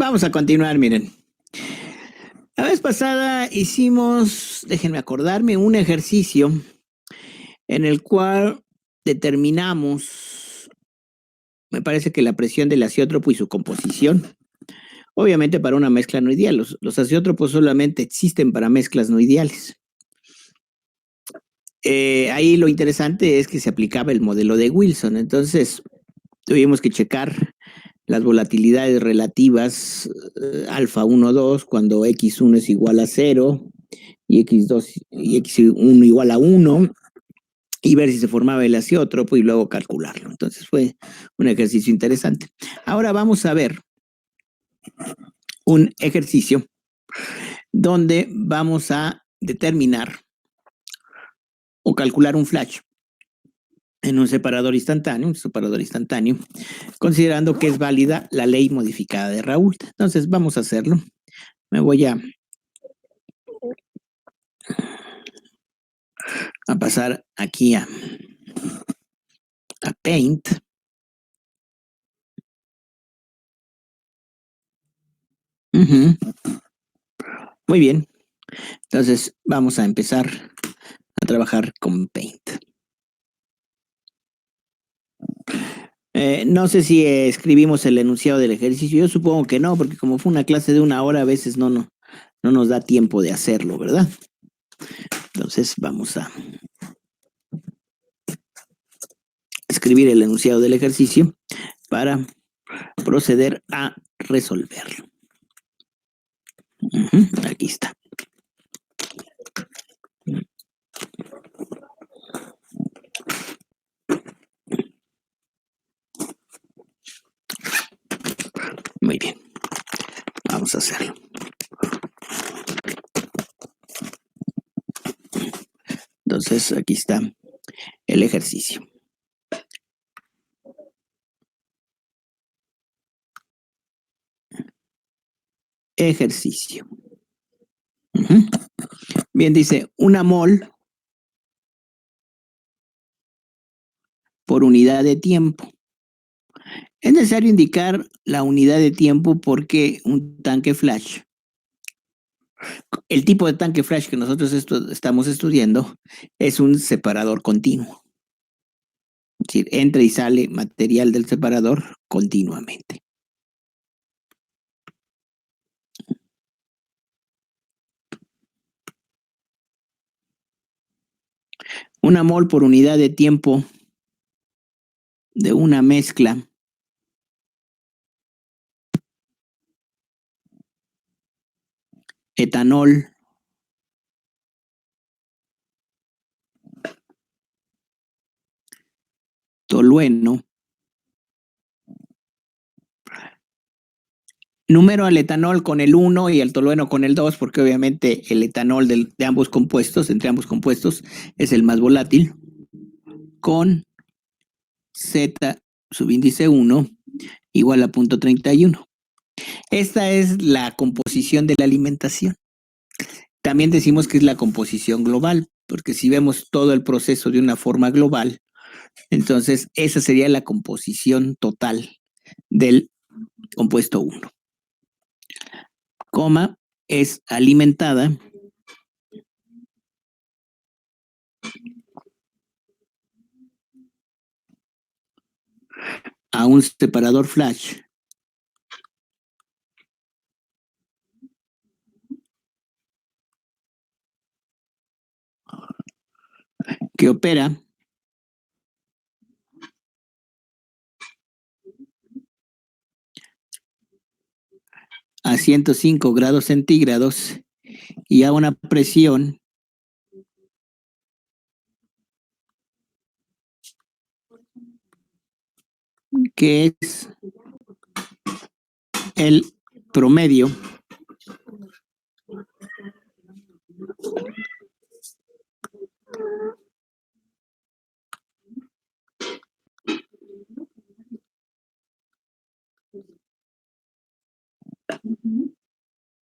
Vamos a continuar, miren. La vez pasada hicimos, déjenme acordarme, un ejercicio en el cual determinamos, me parece que la presión del azeótropo y su composición. Obviamente para una mezcla no ideal. Los azeótropos solamente existen para mezclas no ideales. Ahí lo interesante es que se aplicaba el modelo de Wilson. Entonces tuvimos que checar las volatilidades relativas alfa 1, 2, cuando x1 es igual a 0 y x2 y x1 igual a 1, y ver si se formaba el azeótropo y luego calcularlo. Entonces fue un ejercicio interesante. Ahora vamos a ver un ejercicio donde vamos a determinar o calcular un flash en un separador instantáneo, considerando que es válida la ley modificada de Raoult. Entonces vamos a hacerlo. Me voy a pasar aquí a Paint. Muy bien. Entonces vamos a empezar a trabajar con Paint. No sé si escribimos el enunciado del ejercicio. Yo supongo que no, porque como fue una clase de 1 hora, a veces no nos da tiempo de hacerlo, ¿verdad? Entonces vamos a escribir el enunciado del ejercicio para proceder a resolverlo. Aquí está. Muy bien. Vamos a hacerlo. Entonces aquí está el ejercicio. Ejercicio. Bien, dice 1 mol por unidad de tiempo. Es necesario indicar la unidad de tiempo porque un tanque flash, el tipo de tanque flash que nosotros estamos estudiando, es un separador continuo. Es decir, entra y sale material del separador continuamente. Una mol por unidad de tiempo de una mezcla etanol tolueno. Número al etanol con el 1 y al tolueno con el 2, porque obviamente el etanol de ambos compuestos, entre ambos compuestos, es el más volátil, con Z subíndice 1 igual a 0.31. Esta es la composición de la alimentación. También decimos que es la composición global, porque si vemos todo el proceso de una forma global, entonces esa sería la composición total del compuesto 1. Coma es alimentada a un separador flash que opera a 105 grados centígrados y a una presión que es el promedio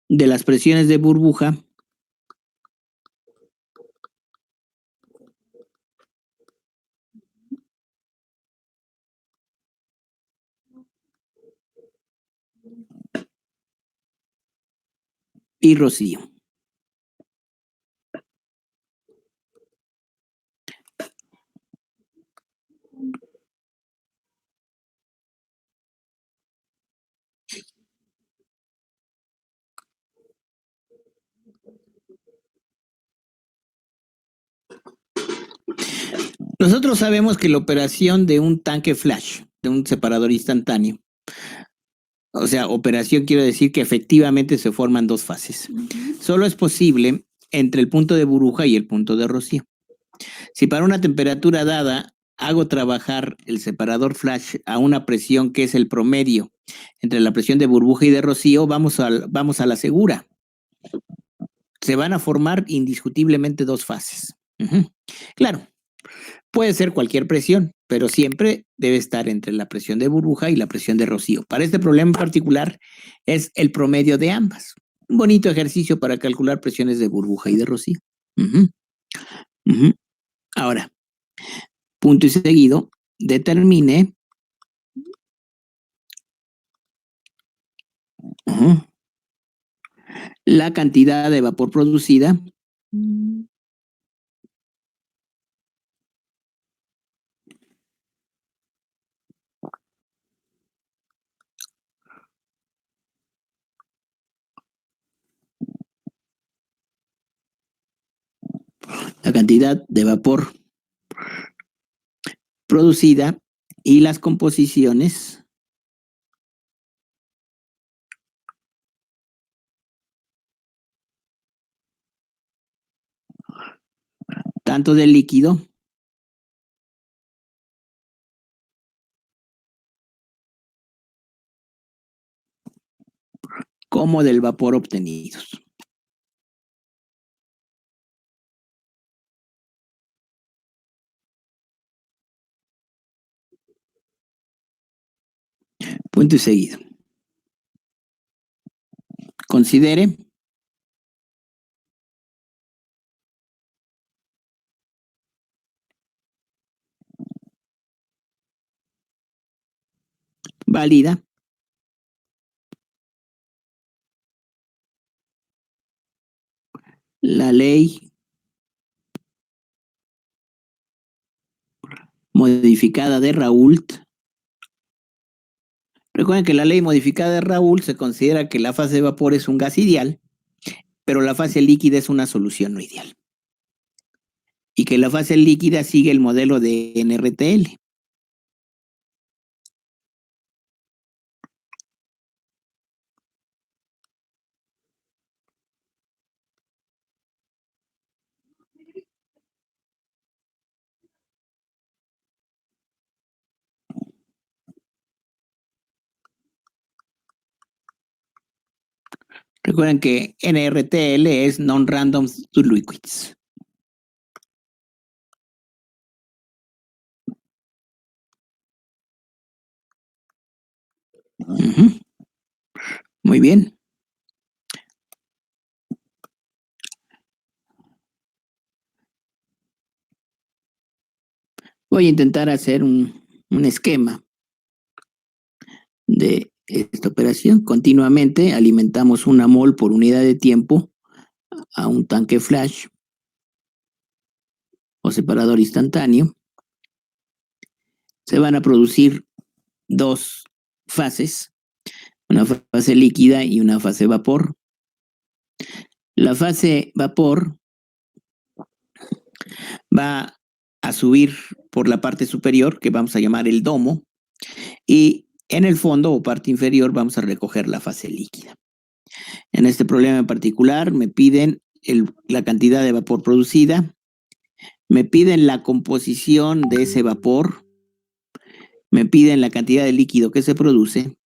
de las presiones de burbuja y rocío. Nosotros sabemos que la operación de un tanque flash, de un separador instantáneo, o sea, operación quiero decir que efectivamente se forman dos fases. Solo es posible entre el punto de burbuja y el punto de rocío. Si para una temperatura dada hago trabajar el separador flash a una presión que es el promedio entre la presión de burbuja y de rocío, vamos a la segura. Se van a formar indiscutiblemente dos fases. Claro, puede ser cualquier presión, pero siempre debe estar entre la presión de burbuja y la presión de rocío. Para este problema en particular es el promedio de ambas. Un bonito ejercicio para calcular presiones de burbuja y de rocío. Ahora, punto y seguido, determine la cantidad de vapor producida la cantidad de vapor producida y las composiciones tanto del líquido como del vapor obtenidos. Punto y seguido. Considere válida la ley modificada de Raoult. Recuerden que la ley modificada de Raoult se considera que la fase de vapor es un gas ideal, pero la fase líquida es una solución no ideal. Y que la fase líquida sigue el modelo de NRTL. Recuerden que NRTL es Non-Random to Liquids. Muy bien. Voy a intentar hacer un esquema de esta operación. Continuamente alimentamos una mol por unidad de tiempo a un tanque flash o separador instantáneo. Se van a producir dos fases, una fase líquida y una fase vapor. La fase vapor va a subir por la parte superior, que vamos a llamar el domo, y en el fondo o parte inferior vamos a recoger la fase líquida. En este problema en particular me piden la cantidad de vapor producida, me piden la composición de ese vapor, me piden la cantidad de líquido que se produce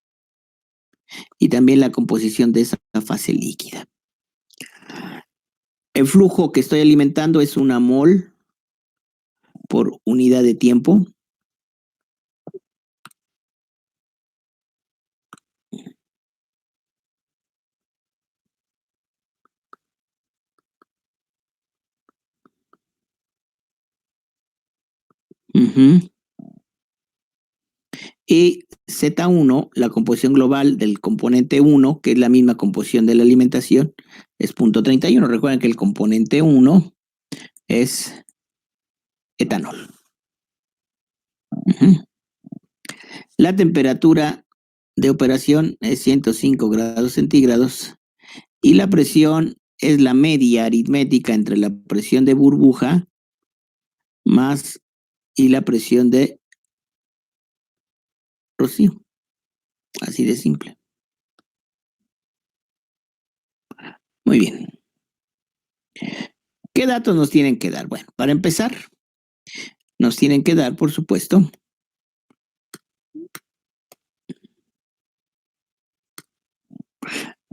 y también la composición de esa fase líquida. El flujo que estoy alimentando es una mol por unidad de tiempo. Y Z1, la composición global del componente 1, que es la misma composición de la alimentación, es 0.31. Recuerden que el componente 1 es etanol. La temperatura de operación es 105 grados centígrados y la presión es la media aritmética entre la presión de burbuja más y la presión de rocío. Así de simple. Muy bien. ¿Qué datos nos tienen que dar? Bueno, para empezar, nos tienen que dar, por supuesto,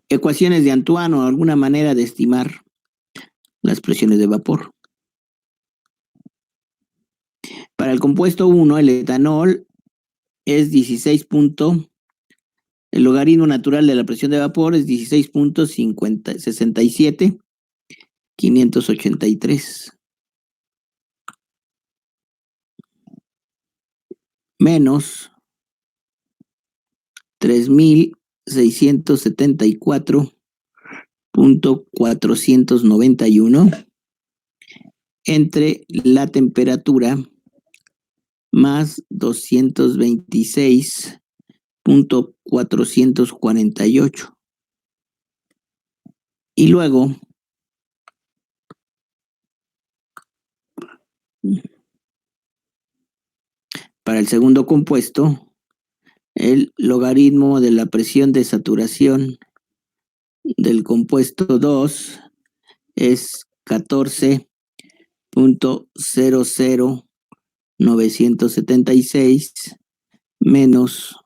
ecuaciones de Antoine o alguna manera de estimar las presiones de vapor. Para el compuesto 1, el etanol es 16. El logaritmo natural de la presión de vapor es 16.67.583 menos 3.674.491 entre la temperatura más 226.448. Y luego, para el segundo compuesto, el logaritmo de la presión de saturación del compuesto 2 es 14.00976 menos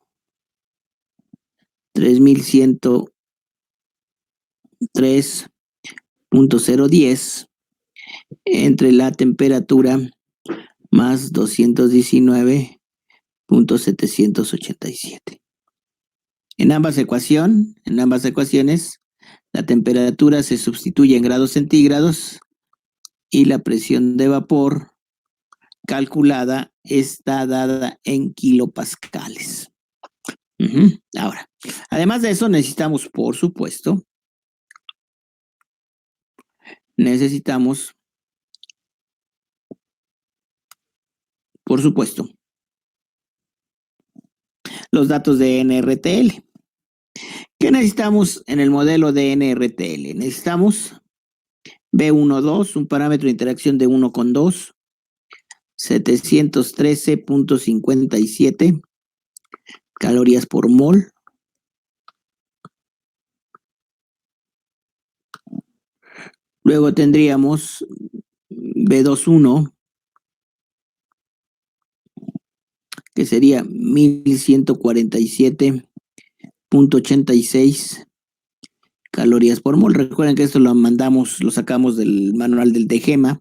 3.103.010 entre la temperatura más 219.787. En ambas ecuaciones, la temperatura se sustituye en grados centígrados y la presión de vapor calculada está dada en kilopascales. Ahora, además de eso, necesitamos, por supuesto, los datos de NRTL. ¿Qué necesitamos en el modelo de NRTL? Necesitamos B12, un parámetro de interacción de 1 con 2, 713.57 calorías por mol. Luego tendríamos B21, que sería 1147.86 calorías por mol. Recuerden que esto lo sacamos del manual del DGEMA,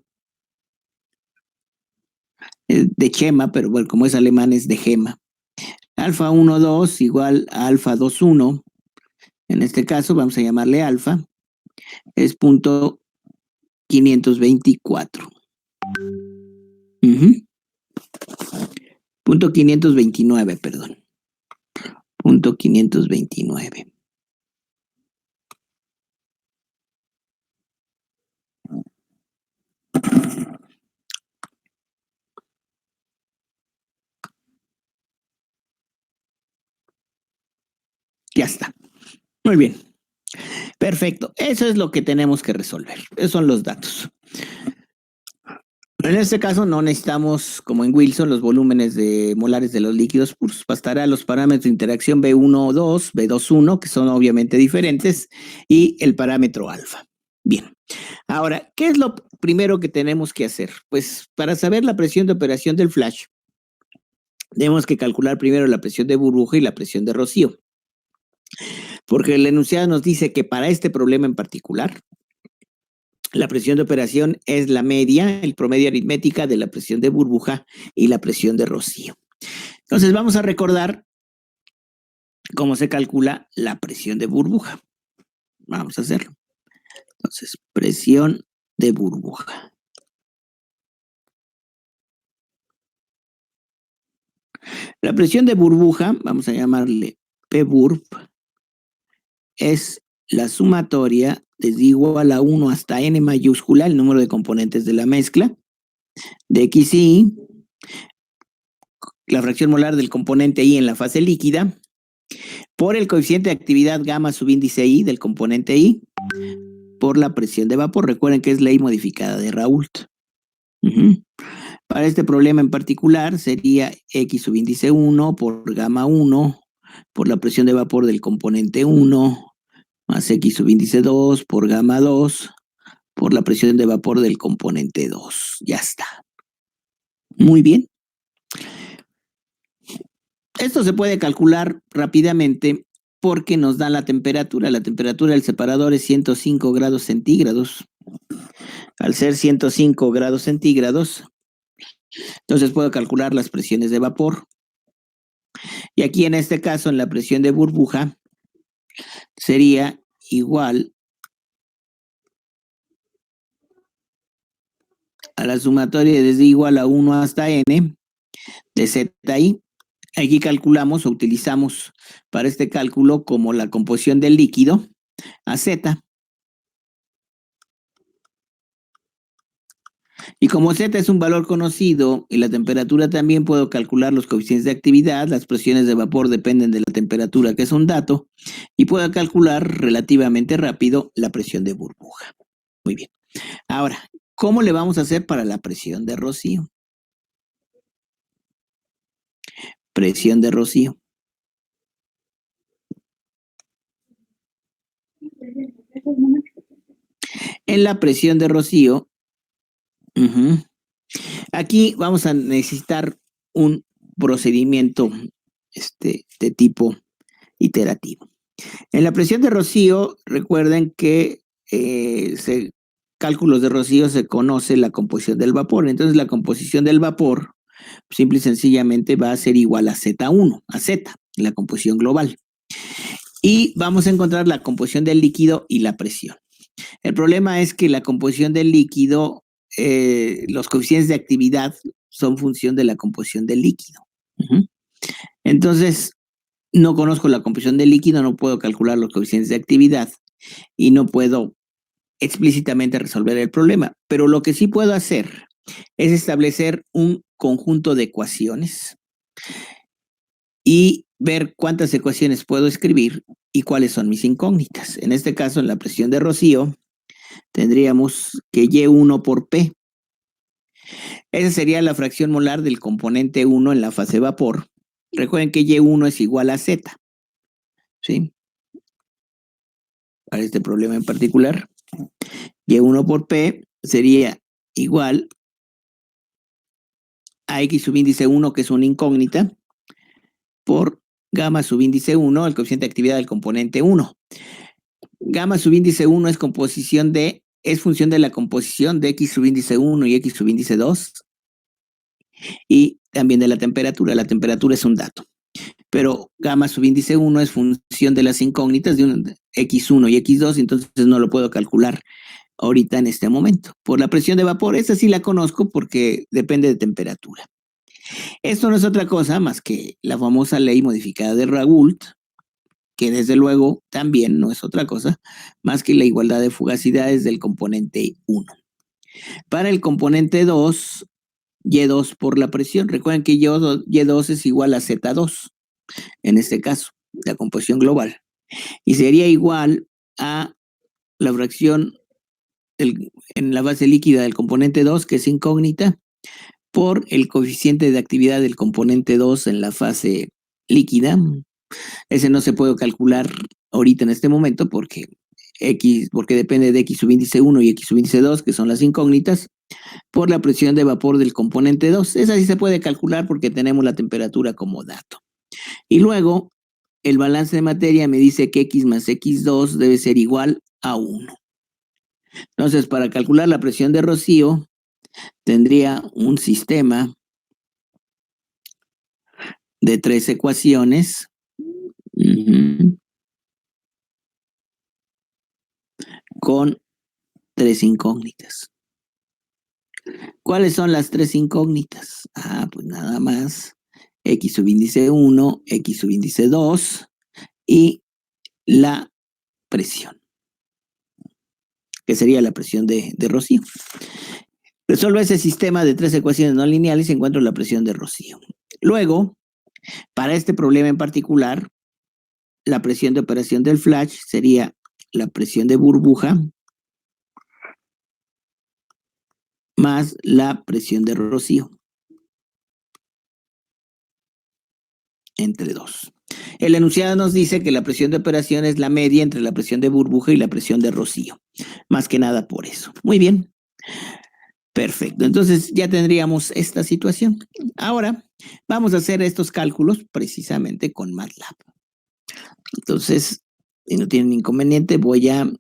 de Chema, pero bueno, como es alemán es de Gema. Alfa 1,2 igual a alfa 2,1. En este caso vamos a llamarle alfa. Es punto 524. Punto 529, perdón. Punto 529. Ya está. Muy bien. Perfecto. Eso es lo que tenemos que resolver. Esos son los datos. En este caso no necesitamos, como en Wilson, los volúmenes de molares de los líquidos puros. Bastará los parámetros de interacción B1,2, B21, que son obviamente diferentes, y el parámetro alfa. Bien. Ahora, ¿qué es lo primero que tenemos que hacer? Pues para saber la presión de operación del flash, tenemos que calcular primero la presión de burbuja y la presión de rocío. Porque el enunciado nos dice que para este problema en particular, la presión de operación es la media, el promedio aritmética de la presión de burbuja y la presión de rocío. Entonces vamos a recordar cómo se calcula la presión de burbuja. Vamos a hacerlo. Entonces, presión de burbuja. La presión de burbuja, vamos a llamarle P-burb, es la sumatoria desde igual a 1 hasta n mayúscula, el número de componentes de la mezcla, de X y Y, la fracción molar del componente I en la fase líquida, por el coeficiente de actividad gamma subíndice I del componente I, por la presión de vapor. Recuerden que es ley modificada de Raoult. Para este problema en particular sería X subíndice 1 por gamma 1 por la presión de vapor del componente 1 más X subíndice 2 por gamma 2 por la presión de vapor del componente 2. Ya está. Muy bien. Esto se puede calcular rápidamente porque nos da la temperatura. La temperatura del separador es 105 grados centígrados. Al ser 105 grados centígrados, entonces puedo calcular las presiones de vapor. Y aquí en este caso, en la presión de burbuja, sería igual a la sumatoria desde igual a 1 hasta n de ZI. Aquí calculamos o utilizamos para este cálculo como la composición del líquido a Z. Y como Z es un valor conocido y la temperatura también, puedo calcular los coeficientes de actividad. Las presiones de vapor dependen de la temperatura, que es un dato, y puedo calcular relativamente rápido la presión de burbuja. Muy bien. Ahora, ¿cómo le vamos a hacer para la presión de rocío? Presión de rocío. En la presión de rocío, aquí vamos a necesitar un procedimiento de tipo iterativo. En la presión de rocío, recuerden que cálculos de rocío se conoce la composición del vapor. Entonces, la composición del vapor, simple y sencillamente, va a ser igual a Z1, a Z, la composición global. Y vamos a encontrar la composición del líquido y la presión. El problema es que la composición del líquido, los coeficientes de actividad son función de la composición del líquido. Entonces, no conozco la composición del líquido, no puedo calcular los coeficientes de actividad y no puedo explícitamente resolver el problema. Pero lo que sí puedo hacer es establecer un conjunto de ecuaciones y ver cuántas ecuaciones puedo escribir y cuáles son mis incógnitas. En este caso, en la presión de rocío, tendríamos que Y1 por P. Esa sería la fracción molar del componente 1 en la fase vapor. Recuerden que Y1 es igual a Z. ¿Sí? Para este problema en particular, Y1 por P sería igual a X subíndice 1, que es una incógnita, por gamma subíndice 1, el coeficiente de actividad del componente 1. Gamma subíndice 1 es función de la composición de X subíndice 1 y X subíndice 2 y también de la temperatura. La temperatura es un dato. Pero gamma subíndice 1 es función de las incógnitas de X1 y X2, entonces no lo puedo calcular ahorita en este momento. Por la presión de vapor, esa sí la conozco porque depende de temperatura. Esto no es otra cosa más que la famosa ley modificada de Raoult, que desde luego también no es otra cosa más que la igualdad de fugacidades del componente 1. Para el componente 2, Y2 por la presión. Recuerden que Y2 es igual a Z2, en este caso, la composición global. Y sería igual a la fracción en la base líquida del componente 2, que es incógnita, por el coeficiente de actividad del componente 2 en la fase líquida. Ese no se puede calcular ahorita en este momento porque depende de X subíndice 1 y X subíndice 2, que son las incógnitas, por la presión de vapor del componente 2. Esa sí se puede calcular porque tenemos la temperatura como dato. Y luego, el balance de materia me dice que X más X2 debe ser igual a 1. Entonces, para calcular la presión de rocío, tendría un sistema de 3 ecuaciones. Con 3 incógnitas. ¿Cuáles son las 3 incógnitas? Pues nada más X subíndice 1, X subíndice 2 y la presión, que sería la presión de Rocío. Resuelvo ese sistema de 3 ecuaciones no lineales y encuentro la presión de Rocío. Luego, para este problema en particular, la presión de operación del flash sería la presión de burbuja más la presión de Rocío entre 2. El enunciado nos dice que la presión de operación es la media entre la presión de burbuja y la presión de Rocío. Más que nada por eso. Muy bien. Perfecto. Entonces ya tendríamos esta situación. Ahora vamos a hacer estos cálculos precisamente con MATLAB. Entonces, si no tienen inconveniente, voy a...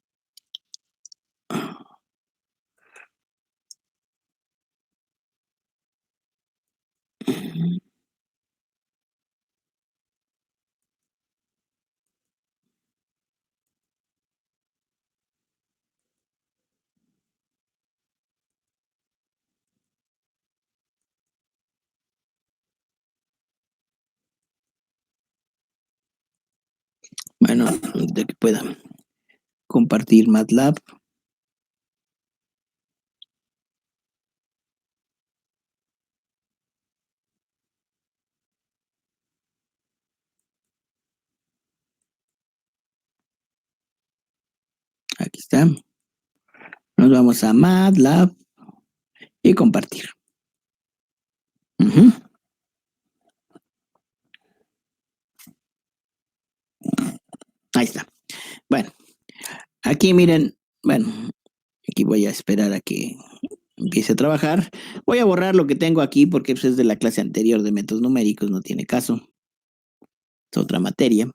Bueno, de que pueda compartir MATLAB. Aquí está. Nos vamos a MATLAB y compartir. Ahí está. Bueno, aquí miren, bueno, aquí voy a esperar a que empiece a trabajar. Voy a borrar lo que tengo aquí porque pues, es de la clase anterior de métodos numéricos, no tiene caso. Es otra materia.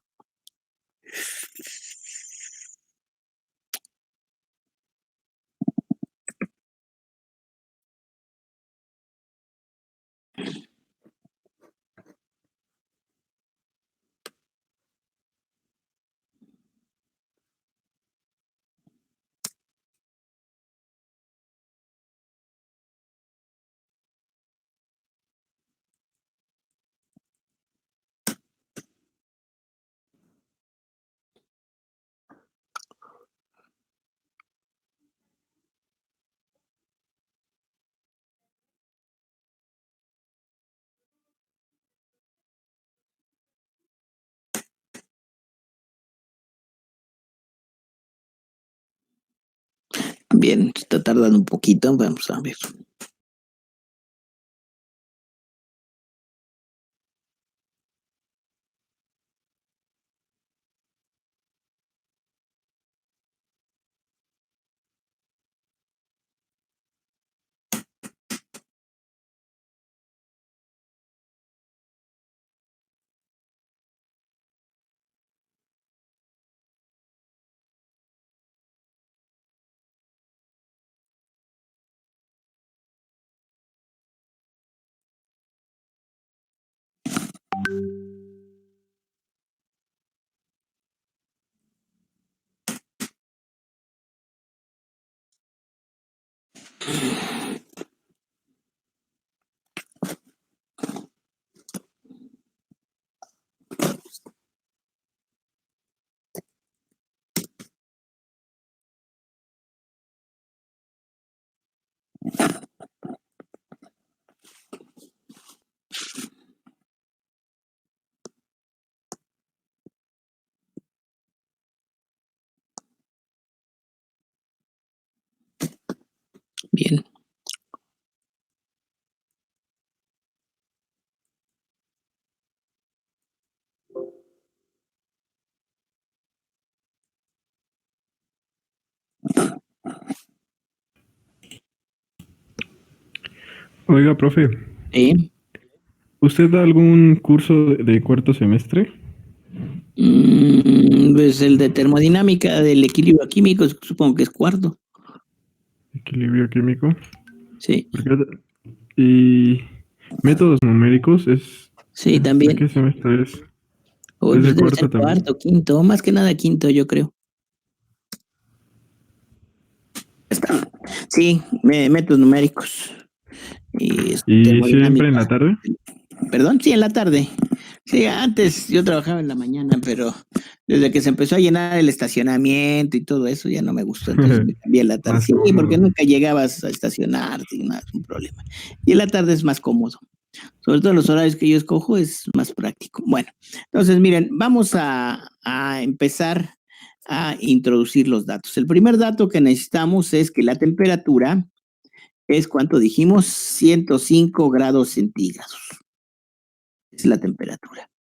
Bien, está tardando un poquito, vamos a ver. Bien. Oiga, profe, ¿usted da algún curso de cuarto semestre? Pues el de termodinámica del equilibrio químico, supongo que es cuarto. Equilibrio químico. Sí. Y métodos numéricos es... Sí, ¿De también. qué semestre es? O ¿Es de debe cuarto ser también? cuarto, quinto, más que nada quinto, yo creo. Está. Sí, métodos numéricos. Y ¿Y siempre en termodinámica. la tarde? Perdón, sí, en la tarde. Sí, antes yo trabajaba en la mañana, pero desde que se empezó a llenar el estacionamiento y todo eso, ya no me gustó, entonces me cambié a la tarde. Más Sí, cómodo. porque nunca llegabas a estacionarte y nada, es un problema. Y en la tarde es más cómodo. Sobre todo los horarios que yo escojo es más práctico. Bueno, entonces miren, vamos a empezar a introducir los datos. El primer dato que necesitamos es que la temperatura es, ¿cuánto dijimos? 105 grados centígrados. Es la temperatura.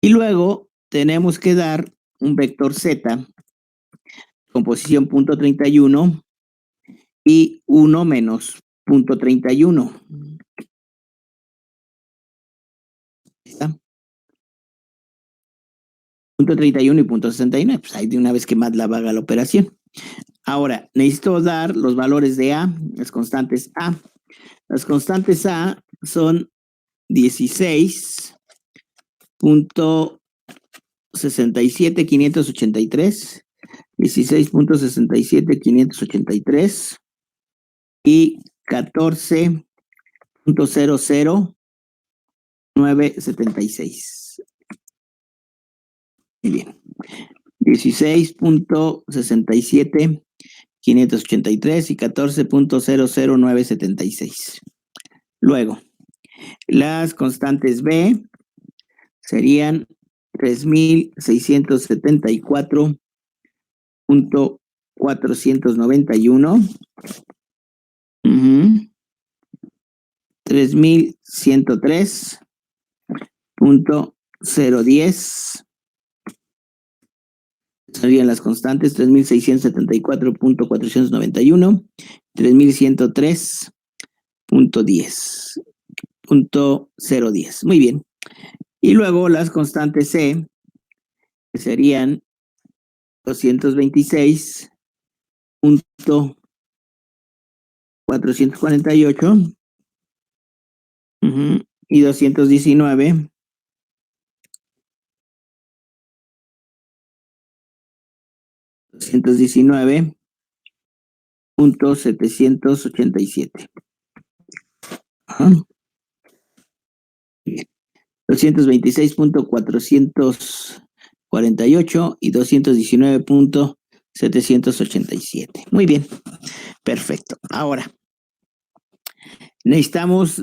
Y luego tenemos que dar un vector Z con posición punto 31 y 1 menos punto 31. ¿Está? Punto 31 y punto 69. Pues ahí de una vez que MATLAB haga la operación. Ahora, necesito dar los valores de A, las constantes A. Las constantes A son 16.67583, 16.67583 y 14.00976. Muy bien. 16.67583 y 14.00976. Luego, las constantes B serían 3.674.491, 3.103.010. Serían las constantes 3.674.491, 3.103.010. Muy bien. Y luego las constantes C, que serían 226.448 y 219. 219.787. 226.448 y 219.787. Muy bien, perfecto. Ahora, necesitamos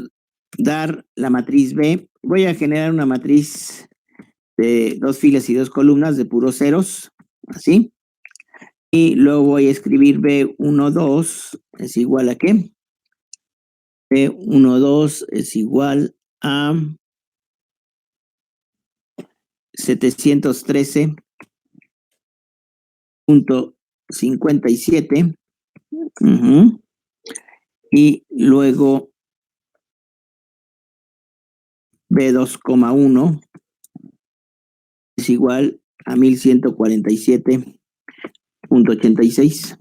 dar la matriz B. Voy a generar una matriz de 2 filas y 2 columnas de puros ceros, así. Y luego voy a escribir B12 es igual a ¿qué? B12 es igual a 713.57. Y luego B2,1 es igual a 1147.86.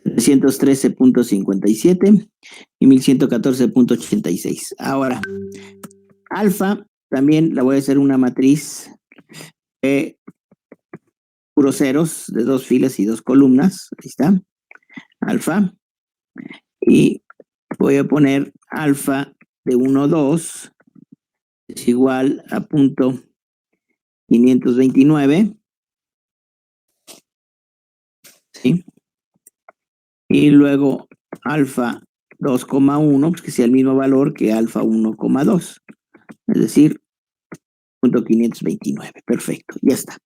713.57 y 1114.86. Ahora, alfa también la voy a hacer una matriz de puros ceros de 2 filas y 2 columnas. Ahí está. Alfa. Y voy a poner alfa de 1, 2 es igual a punto 529. ¿Sí? Y luego alfa 2,1, pues que sea el mismo valor que alfa 1,2. Es decir, punto 529. Perfecto, ya está.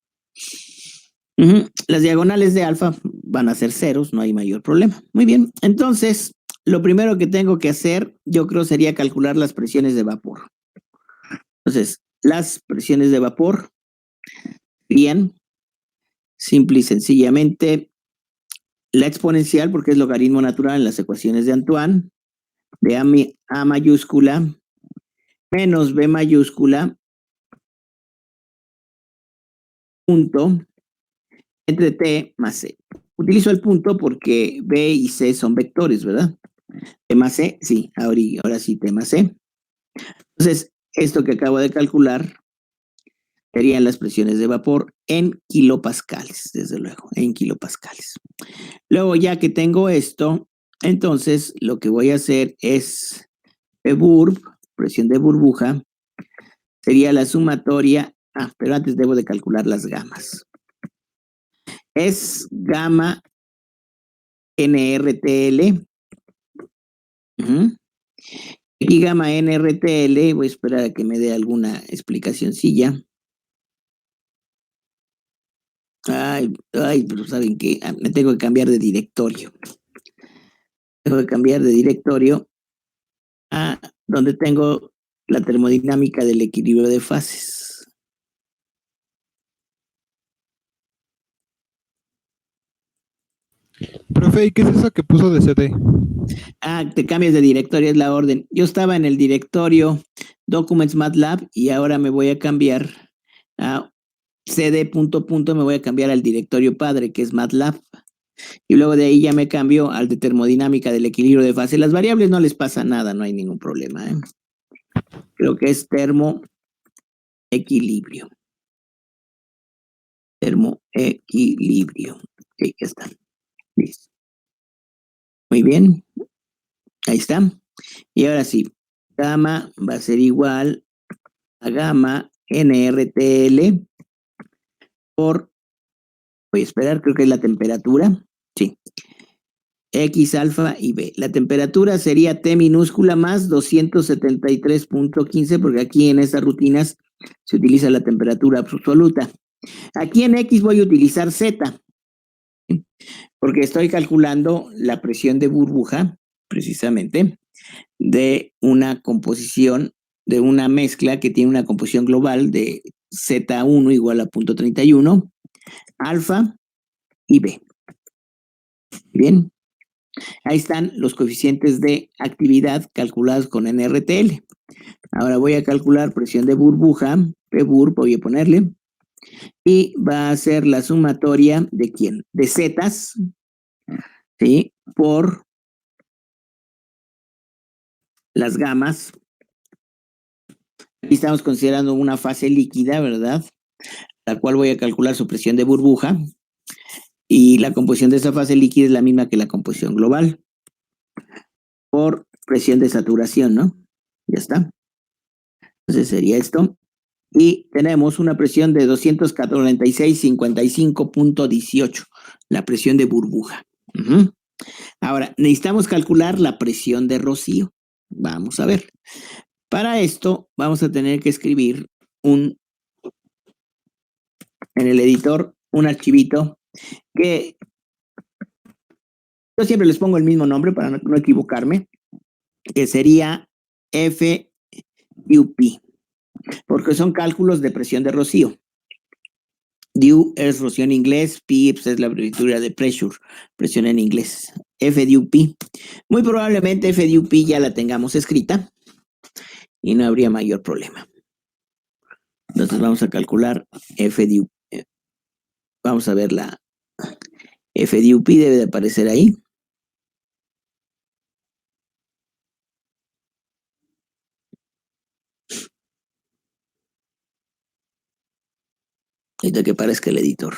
Las diagonales de alfa van a ser ceros, no hay mayor problema. Muy bien, entonces, lo primero que tengo que hacer, yo creo, sería calcular las presiones de vapor. Entonces, las presiones de vapor serían simple y sencillamente la exponencial, porque es logaritmo natural en las ecuaciones de Antoine, de A mayúscula menos B mayúscula punto entre T más C. Utilizo el punto porque B y C son vectores, ¿verdad? T más C, sí, ahora sí T más C. Entonces, esto que acabo de calcular serían las presiones de vapor en kilopascales, desde luego, en kilopascales. Luego, ya que tengo esto, Entonces, lo que voy a hacer es PBurb, presión de burbuja, sería la sumatoria. Pero antes debo de calcular las gamas. Es gamma NRTL. Y gamma NRTL, voy a esperar a que me dé alguna explicacioncilla. Ay, pero ¿saben qué? Me tengo que cambiar de directorio. Tengo que cambiar de directorio a donde tengo la termodinámica del equilibrio de fases. Profe, ¿y qué es eso que puso de CD? Te cambias de directorio, es la orden. Yo estaba en el directorio Documents MATLAB y ahora me voy a cambiar a cd ... me voy a cambiar al directorio padre, que es MATLAB. Y luego de ahí ya me cambio al de termodinámica del equilibrio de fase. Las variables no les pasa nada, no hay ningún problema. Creo que es termoequilibrio. Termoequilibrio. Ok, ya está. Listo. Muy bien. Ahí está. Y ahora sí, gamma va a ser igual a gamma NRTL por, voy a esperar, creo que es la temperatura. Sí. X alfa y B. La temperatura sería T minúscula más 273.15, porque aquí en estas rutinas se utiliza la temperatura absoluta. Aquí en X voy a utilizar Z, porque estoy calculando la presión de burbuja, precisamente, de una composición, de una mezcla que tiene una composición global de Z1 igual a 0.31, alfa y B. Bien. Ahí están los coeficientes de actividad calculados con NRTL. Ahora voy a calcular presión de burbuja, PBurb, voy a ponerle, y va a ser la sumatoria de ¿quién? De zetas, ¿sí? Por las gamas. Aquí estamos considerando una fase líquida, ¿verdad? La cual voy a calcular su presión de burbuja. Y la composición de esa fase líquida es la misma que la composición global. Por presión de saturación, ¿no? Ya está. Entonces sería esto. Y tenemos una presión de 246.55.18, la presión de burbuja. Ahora, necesitamos calcular la presión de rocío. Vamos a ver. Para esto, vamos a tener que escribir en el editor un archivito que yo siempre les pongo el mismo nombre para no equivocarme, que sería FUP, porque son cálculos de presión de rocío. DU es rocío en inglés, P es la abreviatura de pressure, presión en inglés. FDUP. Muy probablemente FDUP ya la tengamos escrita y no habría mayor problema. Entonces vamos a calcular FDUP. Vamos a ver la FDUP, debe de aparecer ahí. Ahorita que parezca el editor.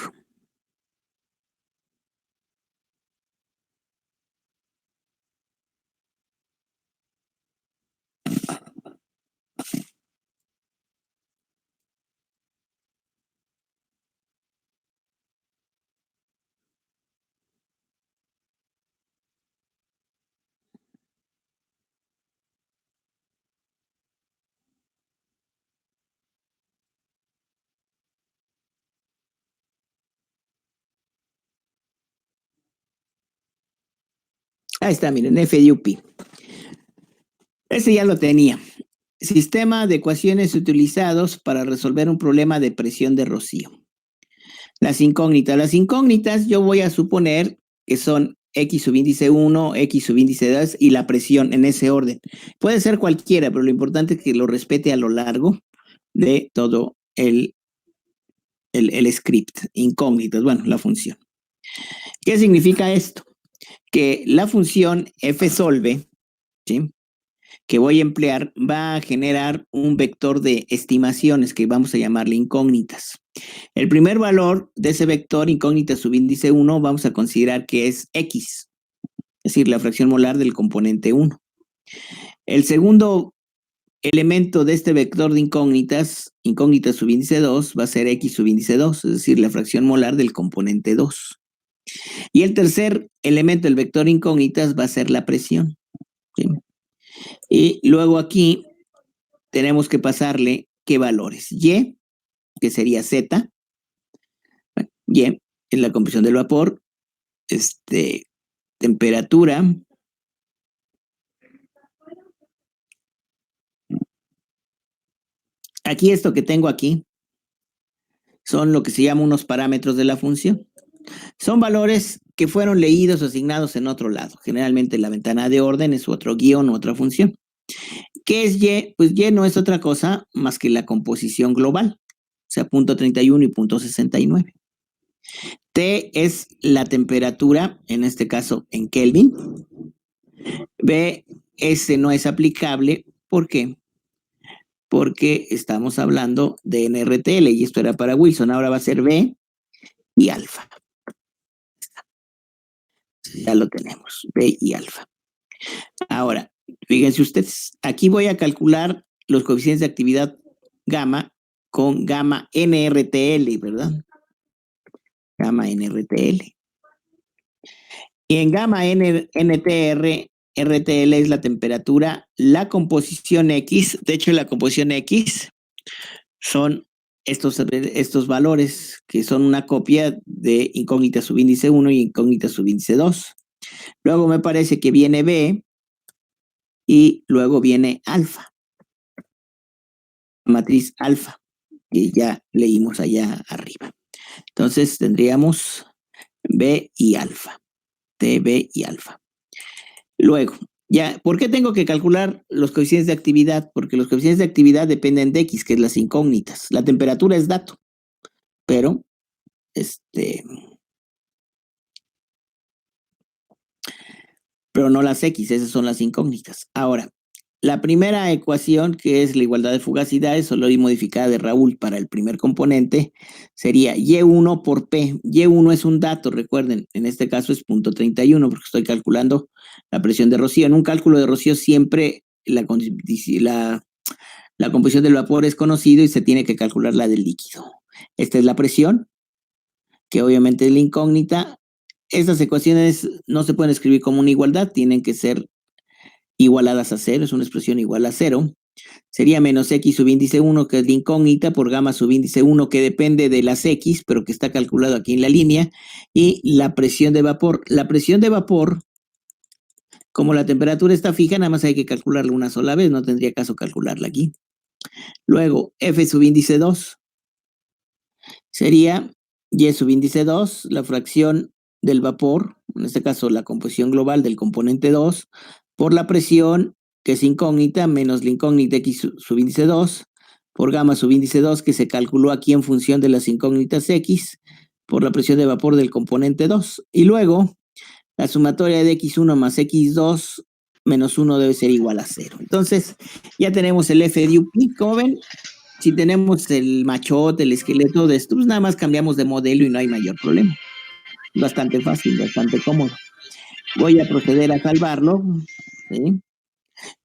Ahí está, miren, FDUP. Ese ya lo tenía. Sistema de ecuaciones utilizados para resolver un problema de presión de rocío. Las incógnitas. Las incógnitas yo voy a suponer que son X subíndice 1, X subíndice 2 y la presión en ese orden. Puede ser cualquiera, pero lo importante es que lo respete a lo largo de todo el script. Incógnitas, bueno, la función. ¿Qué significa esto? Que la función fsolve, ¿sí?, que voy a emplear va a generar un vector de estimaciones que vamos a llamarle incógnitas. El primer valor de ese vector incógnita subíndice 1 vamos a considerar que es X. es decir, la fracción molar del componente 1. El segundo elemento de este vector de incógnitas subíndice 2, va a ser X subíndice 2, es decir, la fracción molar del componente 2. Y el tercer elemento del vector incógnitas va a ser la presión. ¿Sí? Y luego aquí tenemos que pasarle qué valores. Y, que sería Z. Y es la compresión del vapor. Temperatura. Aquí esto que tengo aquí son lo que se llama unos parámetros de la función. Son valores que fueron leídos o asignados en otro lado. Generalmente la ventana de orden es otro guión u otra función. ¿Qué es Y? Pues Y no es otra cosa más que la composición global. O sea, punto 31 y punto 69. T es la temperatura, en este caso en Kelvin. B, ese no es aplicable. ¿Por qué? Porque estamos hablando de NRTL y esto era para Wilson. Ahora va a ser B y alfa. Ya lo tenemos, B y alfa. Ahora, fíjense ustedes, aquí voy a calcular los coeficientes de actividad gamma con gamma NRTL, ¿verdad? Gamma NRTL. Y en gamma NTR, RTL es la temperatura, la composición X, de hecho la composición X son estos valores que son una copia de incógnita subíndice 1 y incógnita subíndice 2. Luego me parece que viene B y luego viene alfa. Matriz alfa, que ya leímos allá arriba. Entonces tendríamos B y alfa. T, B y alfa. Luego, ya, ¿por qué tengo que calcular los coeficientes de actividad? Porque los coeficientes de actividad dependen de X, que es las incógnitas. La temperatura es dato, pero pero no las X, esas son las incógnitas. Ahora, la primera ecuación, que es la igualdad de fugacidades, solo y modificada de Raoult para el primer componente, sería Y1 por P. Y1 es un dato, recuerden, en este caso es punto 31, porque estoy calculando la presión de rocío. En un cálculo de rocío siempre la composición del vapor es conocido y se tiene que calcular la del líquido. Esta es la presión, que obviamente es la incógnita. Estas ecuaciones no se pueden escribir como una igualdad, tienen que ser igualadas a 0, es una expresión igual a 0. Sería menos X subíndice 1, que es la incógnita, por gamma subíndice 1, que depende de las X, pero que está calculado aquí en la línea, y la presión de vapor. La presión de vapor, como la temperatura está fija, nada más hay que calcularla una sola vez, no tendría caso calcularla aquí. Luego, F subíndice 2 sería Y subíndice 2, la fracción del vapor, en este caso la composición global del componente 2, por la presión, que es incógnita, menos la incógnita X subíndice 2, por gamma subíndice 2, que se calculó aquí en función de las incógnitas X, por la presión de vapor del componente 2. Y luego, la sumatoria de X1 más X2 menos 1 debe ser igual a 0. Entonces, ya tenemos el F de UP, como ven. Si tenemos el machote, el esqueleto de esto, pues nada más cambiamos de modelo y no hay mayor problema. Bastante fácil, bastante cómodo. Voy a proceder a salvarlo, ¿sí?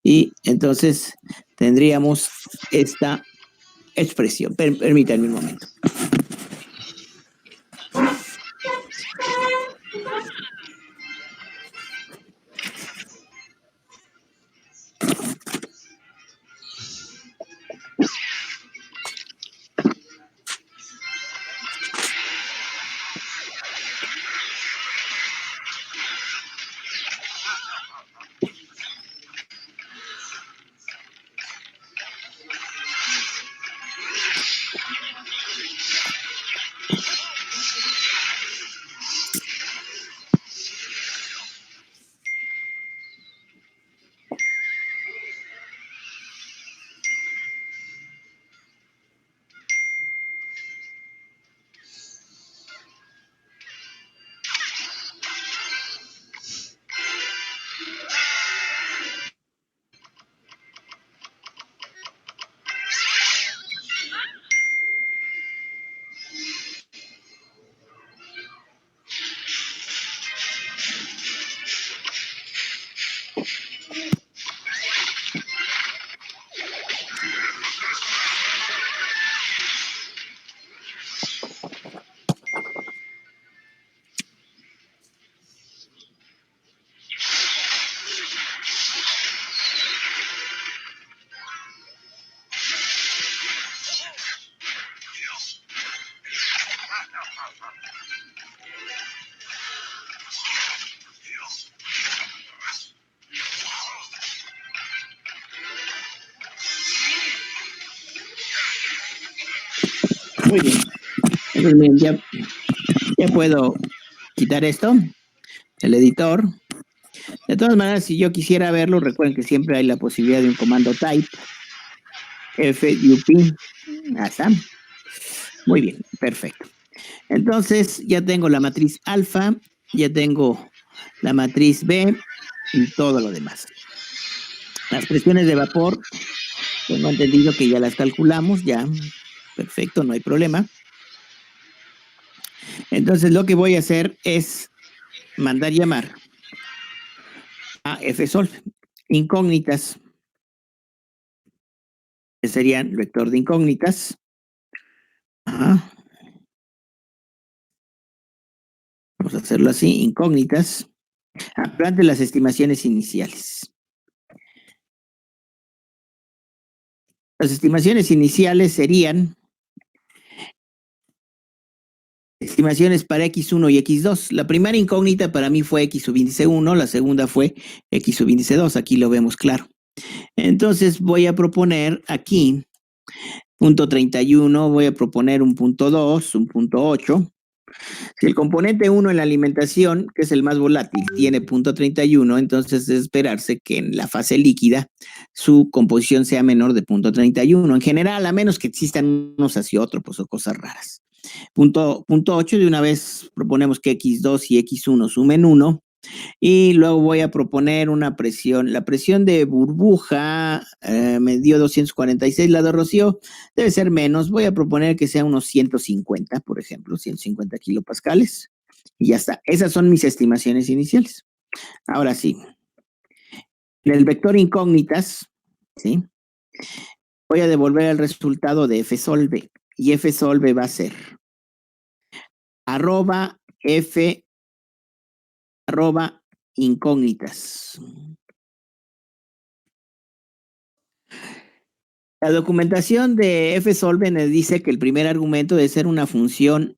Y entonces tendríamos esta expresión. Permítanme un momento. Muy bien. Entonces, miren, ya puedo quitar esto, el editor. De todas maneras, si yo quisiera verlo, recuerden que siempre hay la posibilidad de un comando type, fup. Ahí está. Muy bien, perfecto. Entonces, ya tengo la matriz alfa, ya tengo la matriz B y todo lo demás. Las presiones de vapor, tengo entendido que ya las calculamos, ya. Perfecto, no hay problema. Entonces, lo que voy a hacer es mandar llamar a fsolve. Incógnitas, que serían el vector de incógnitas. Ajá. Vamos a hacerlo así, incógnitas. Plante las estimaciones iniciales. Las estimaciones iniciales serían estimaciones para X1 y X2. La primera incógnita para mí fue X subíndice 1, la segunda fue X subíndice 2, aquí lo vemos claro. Entonces voy a proponer aquí punto 31, voy a proponer un punto 2, un punto 8. Si el componente 1 en la alimentación, que es el más volátil, tiene punto 31, entonces es esperarse que en la fase líquida su composición sea menor de punto 31. En general, a menos que existan unos hacia otros, pues son cosas raras. Punto 8, de una vez proponemos que X2 y X1 sumen 1. Y luego voy a proponer una presión. La presión de burbuja me dio 246, la de Rocío debe ser menos. Voy a proponer que sea unos 150, por ejemplo, 150 kilopascales. Y ya está. Esas son mis estimaciones iniciales. Ahora sí. En el vector incógnitas, ¿sí? Voy a devolver el resultado de fsolve. Y fsolve va a ser @f incógnitas. La documentación de fsolve nos dice que el primer argumento debe ser una función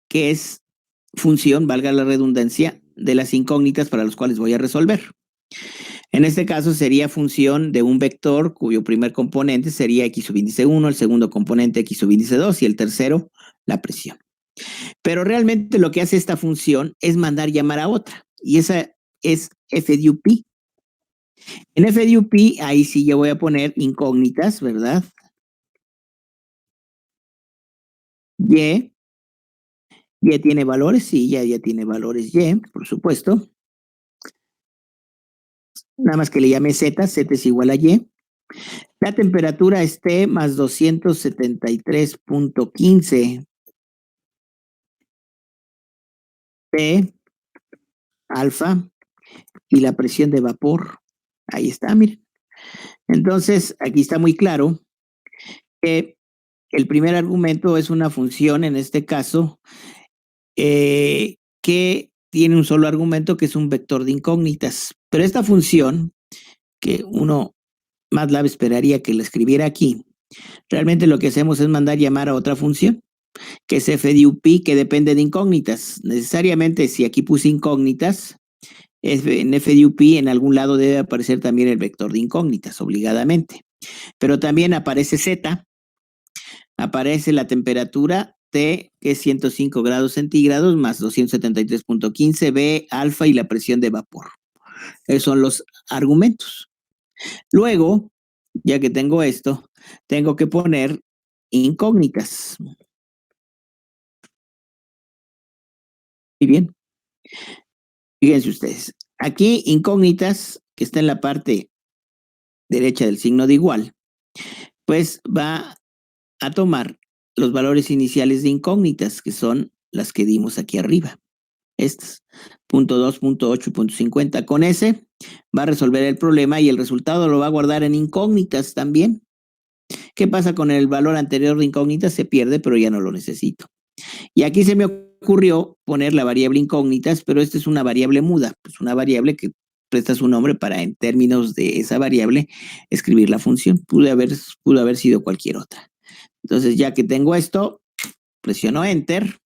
que es función, valga la redundancia, de las incógnitas para las cuales voy a resolver. En este caso sería función de un vector cuyo primer componente sería X subíndice 1, el segundo componente X subíndice 2 y el tercero la presión. Pero realmente lo que hace esta función es mandar llamar a otra y esa es FDUP. En FDUP ahí sí yo voy a poner incógnitas, ¿verdad? Y tiene valores, sí, ya tiene valores Y, por supuesto. Nada más que le llame Z, Z es igual a Y. La temperatura es T más 273.15 P alfa y la presión de vapor. Ahí está, miren. Entonces, aquí está muy claro que el primer argumento es una función, en este caso, que tiene un solo argumento, que es un vector de incógnitas. Pero esta función, que uno MATLAB esperaría que la escribiera aquí, realmente lo que hacemos es mandar llamar a otra función, que es FDUP, que depende de incógnitas. Necesariamente, si aquí puse incógnitas, en FDUP en algún lado debe aparecer también el vector de incógnitas, obligadamente. Pero también aparece Z, aparece la temperatura T, que es 105 grados centígrados, más 273.15 B alfa y la presión de vapor. Esos son los argumentos. Luego, ya que tengo esto, tengo que poner incógnitas. Muy bien. Fíjense ustedes. Aquí incógnitas, que está en la parte derecha del signo de igual, pues va a tomar los valores iniciales de incógnitas, que son las que dimos aquí arriba. Estas, punto 2, punto 8, punto 50. Con ese va a resolver el problema y el resultado lo va a guardar en incógnitas también. ¿Qué pasa con el valor anterior de incógnitas? Se pierde, pero ya no lo necesito. Y aquí se me ocurrió poner la variable incógnitas, pero esta es una variable muda, pues una variable que presta su nombre para, en términos de esa variable, escribir la función. Pudo haber sido cualquier otra. Entonces, ya que tengo esto, presiono Enter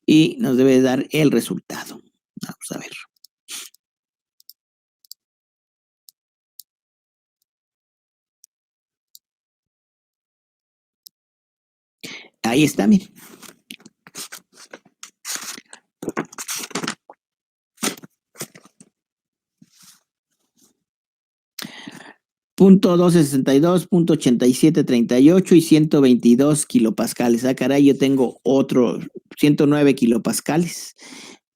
y nos debe dar el resultado. Vamos a ver. Ahí está, mire. Punto 262, punto 8738 y 122 kilopascales. Ah, caray, yo tengo otro 109 kilopascales.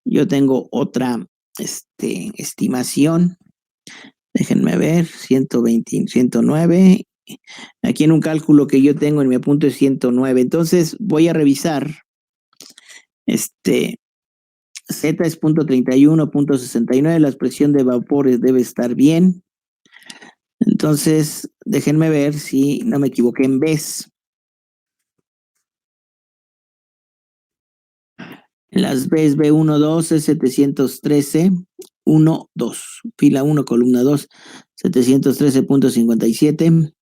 Yo tengo otra estimación. Déjenme ver, 120, 109. Aquí en un cálculo que yo tengo en mi apunte es 109. Entonces voy a revisar. Z es punto 31, punto 69. La expresión de vapores debe estar bien. Entonces, déjenme ver si no me equivoqué en vez. Las Bs B1, 2 es 713, 1, 2. Fila 1, columna 2, 713.57,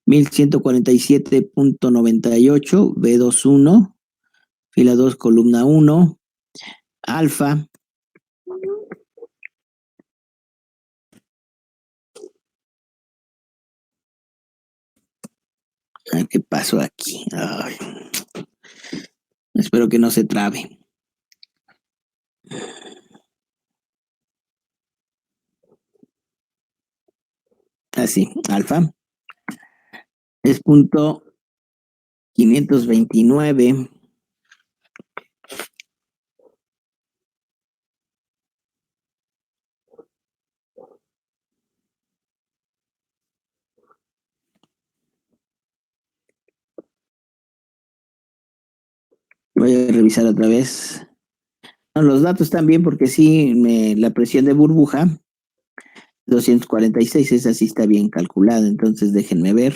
1147.98, B21, fila 2, columna 1, alfa. ¿Qué pasó aquí? Ay, espero que no se trabe. Así, alfa es punto 529. Voy a revisar otra vez. No, los datos están bien porque sí, la presión de burbuja 246, esa sí está bien calculada. Entonces déjenme ver.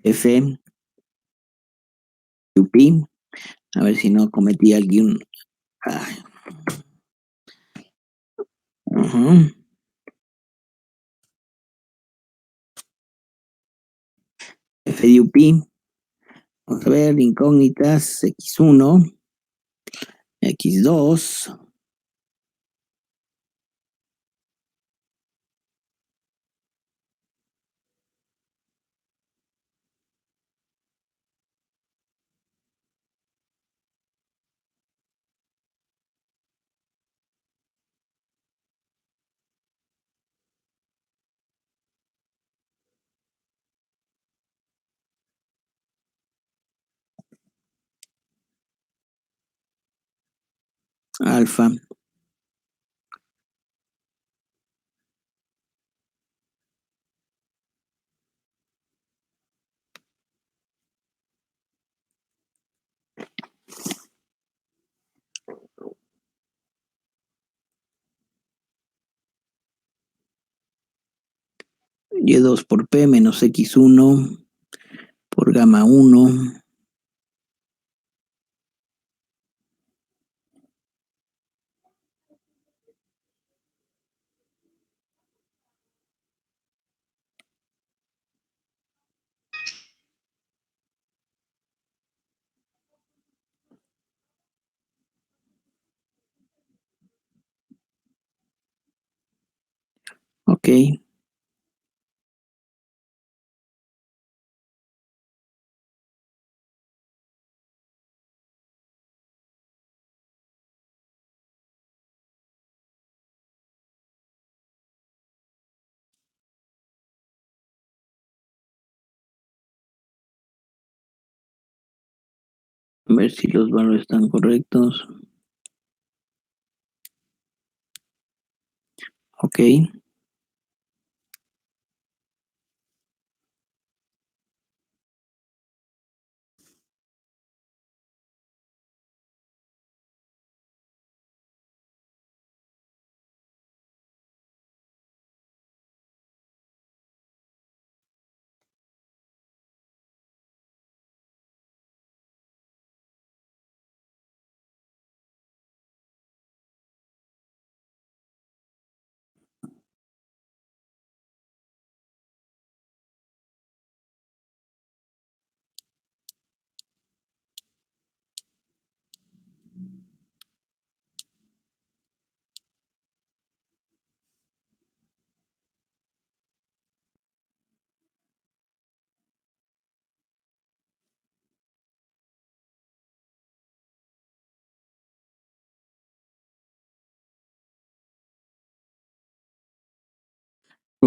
F, UP, a ver si no cometí algún. FUP, vamos a ver, incógnitas, X1, X2. Alfa. Y2 por P menos X1 por gamma 1. Ok. A ver si los valores están correctos. Ok.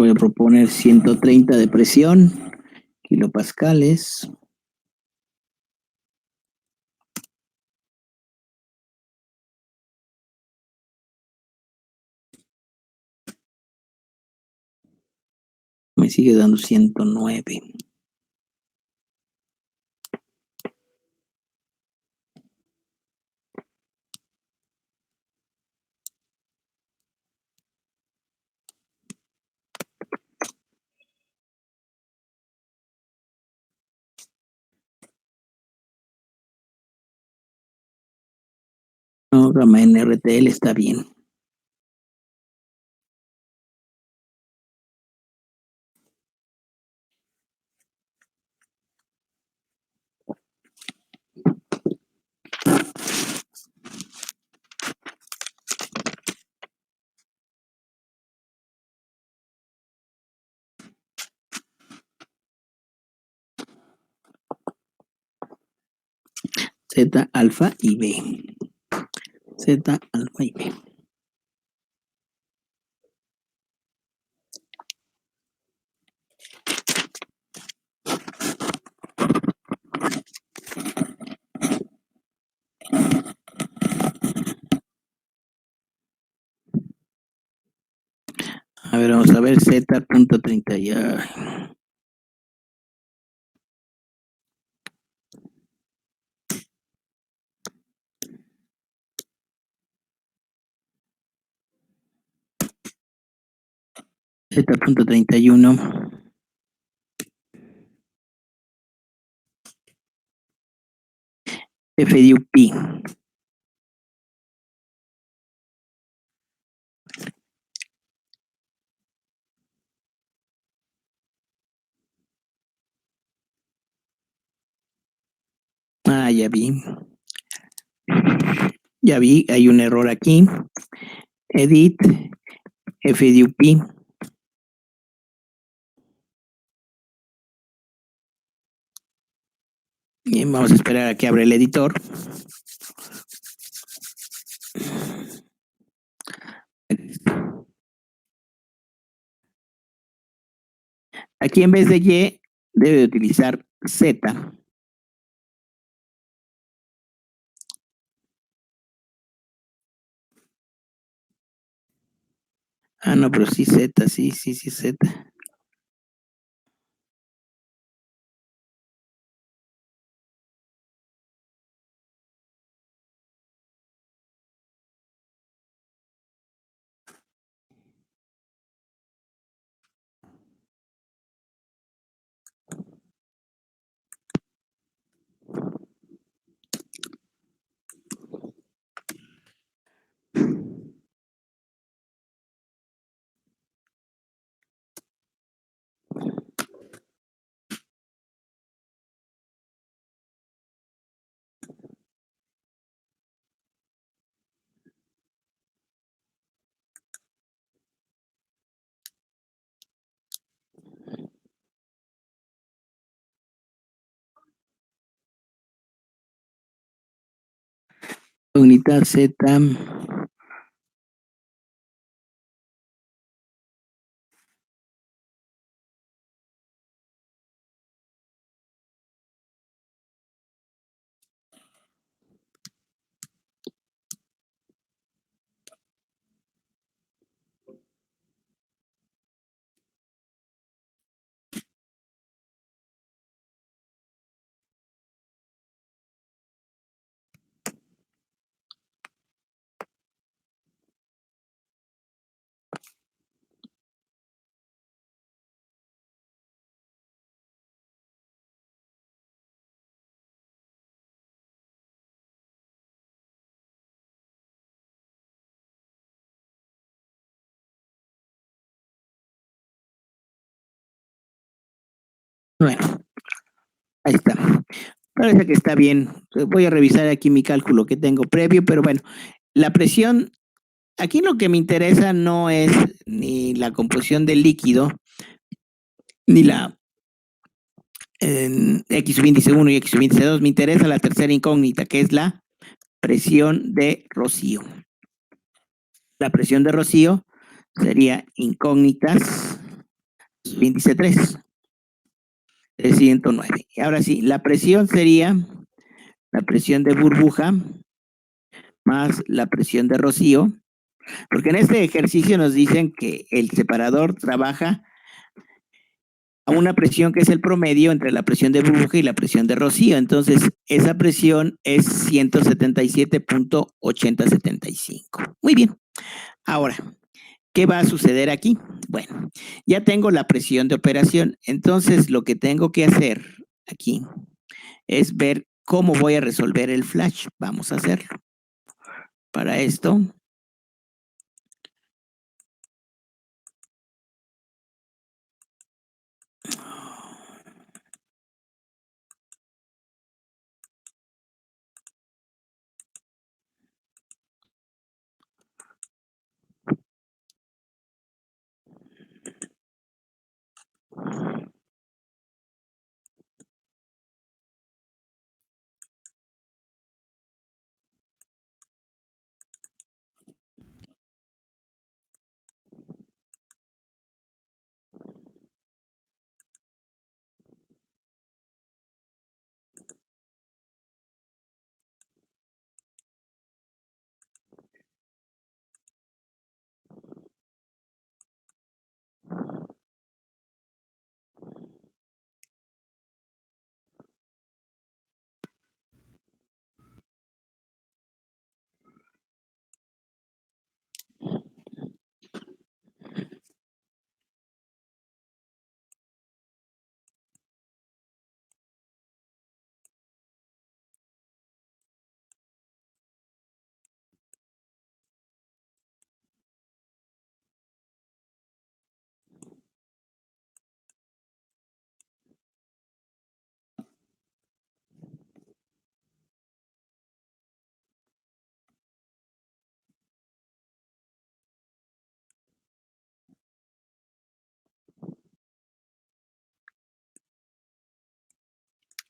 Voy a proponer 130 de presión, kilopascales. Me sigue dando 109. No, gamma NRTL está bien. Z, alfa y B. Z, alfa y B. A ver, vamos a ver Z.30 ya. Z.31. FDUP. Ah, ya vi. Ya vi, hay un error aquí. Edit, FDUP. Bien, vamos a esperar a que abra el editor. Aquí en vez de Y, debe de utilizar Z. Ah, no, pero sí Z, sí, Z. Unidad Z. Bueno, ahí está. Parece que está bien. Voy a revisar aquí mi cálculo que tengo previo, pero bueno, la presión, aquí lo que me interesa no es ni la composición del líquido, ni la X subíndice 1 y X subíndice 2, me interesa la tercera incógnita, que es la presión de rocío. La presión de rocío sería incógnitas índice 3. Es 109. Y ahora sí, la presión sería la presión de burbuja más la presión de rocío, porque en este ejercicio nos dicen que el separador trabaja a una presión que es el promedio entre la presión de burbuja y la presión de rocío. Entonces, esa presión es 177.8075. Muy bien. Ahora, ¿qué va a suceder aquí? Bueno, ya tengo la presión de operación. Entonces, lo que tengo que hacer aquí es ver cómo voy a resolver el flash. Vamos a hacerlo. Para esto,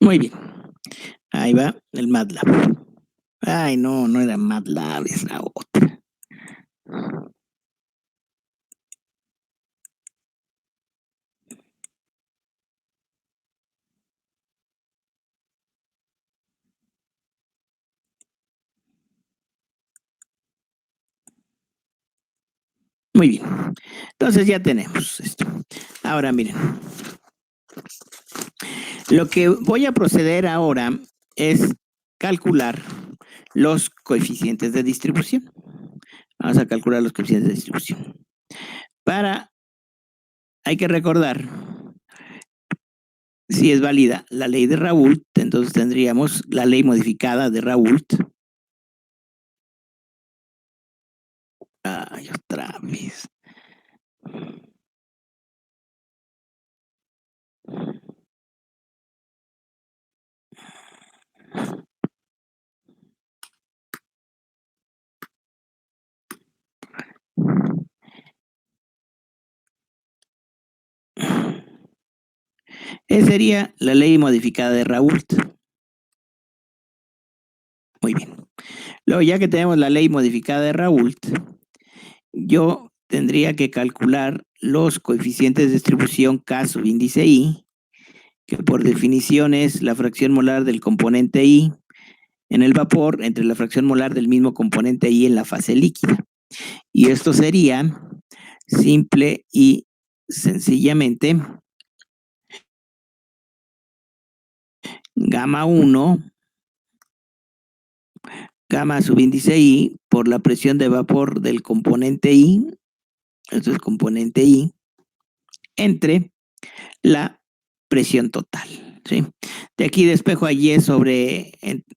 muy bien. Ahí va el MATLAB. Ay, no, no era MATLAB, es la otra. Muy bien. Entonces ya tenemos esto. Ahora miren. Lo que voy a proceder ahora es calcular los coeficientes de distribución. Vamos a calcular los coeficientes de distribución. Hay que recordar si es válida la ley de Raoult, entonces tendríamos la ley modificada de Raoult. Ay, otra vez. Esa sería la ley modificada de Raoult. Muy bien. Luego, ya que tenemos la ley modificada de Raoult, yo tendría que calcular los coeficientes de distribución K sub índice I, que por definición es la fracción molar del componente I en el vapor entre la fracción molar del mismo componente I en la fase líquida. Y esto sería simple y sencillamente gamma 1, gamma subíndice I por la presión de vapor del componente I, esto es componente I, entre la presión total. ¿Sí? De aquí despejo a Y sobre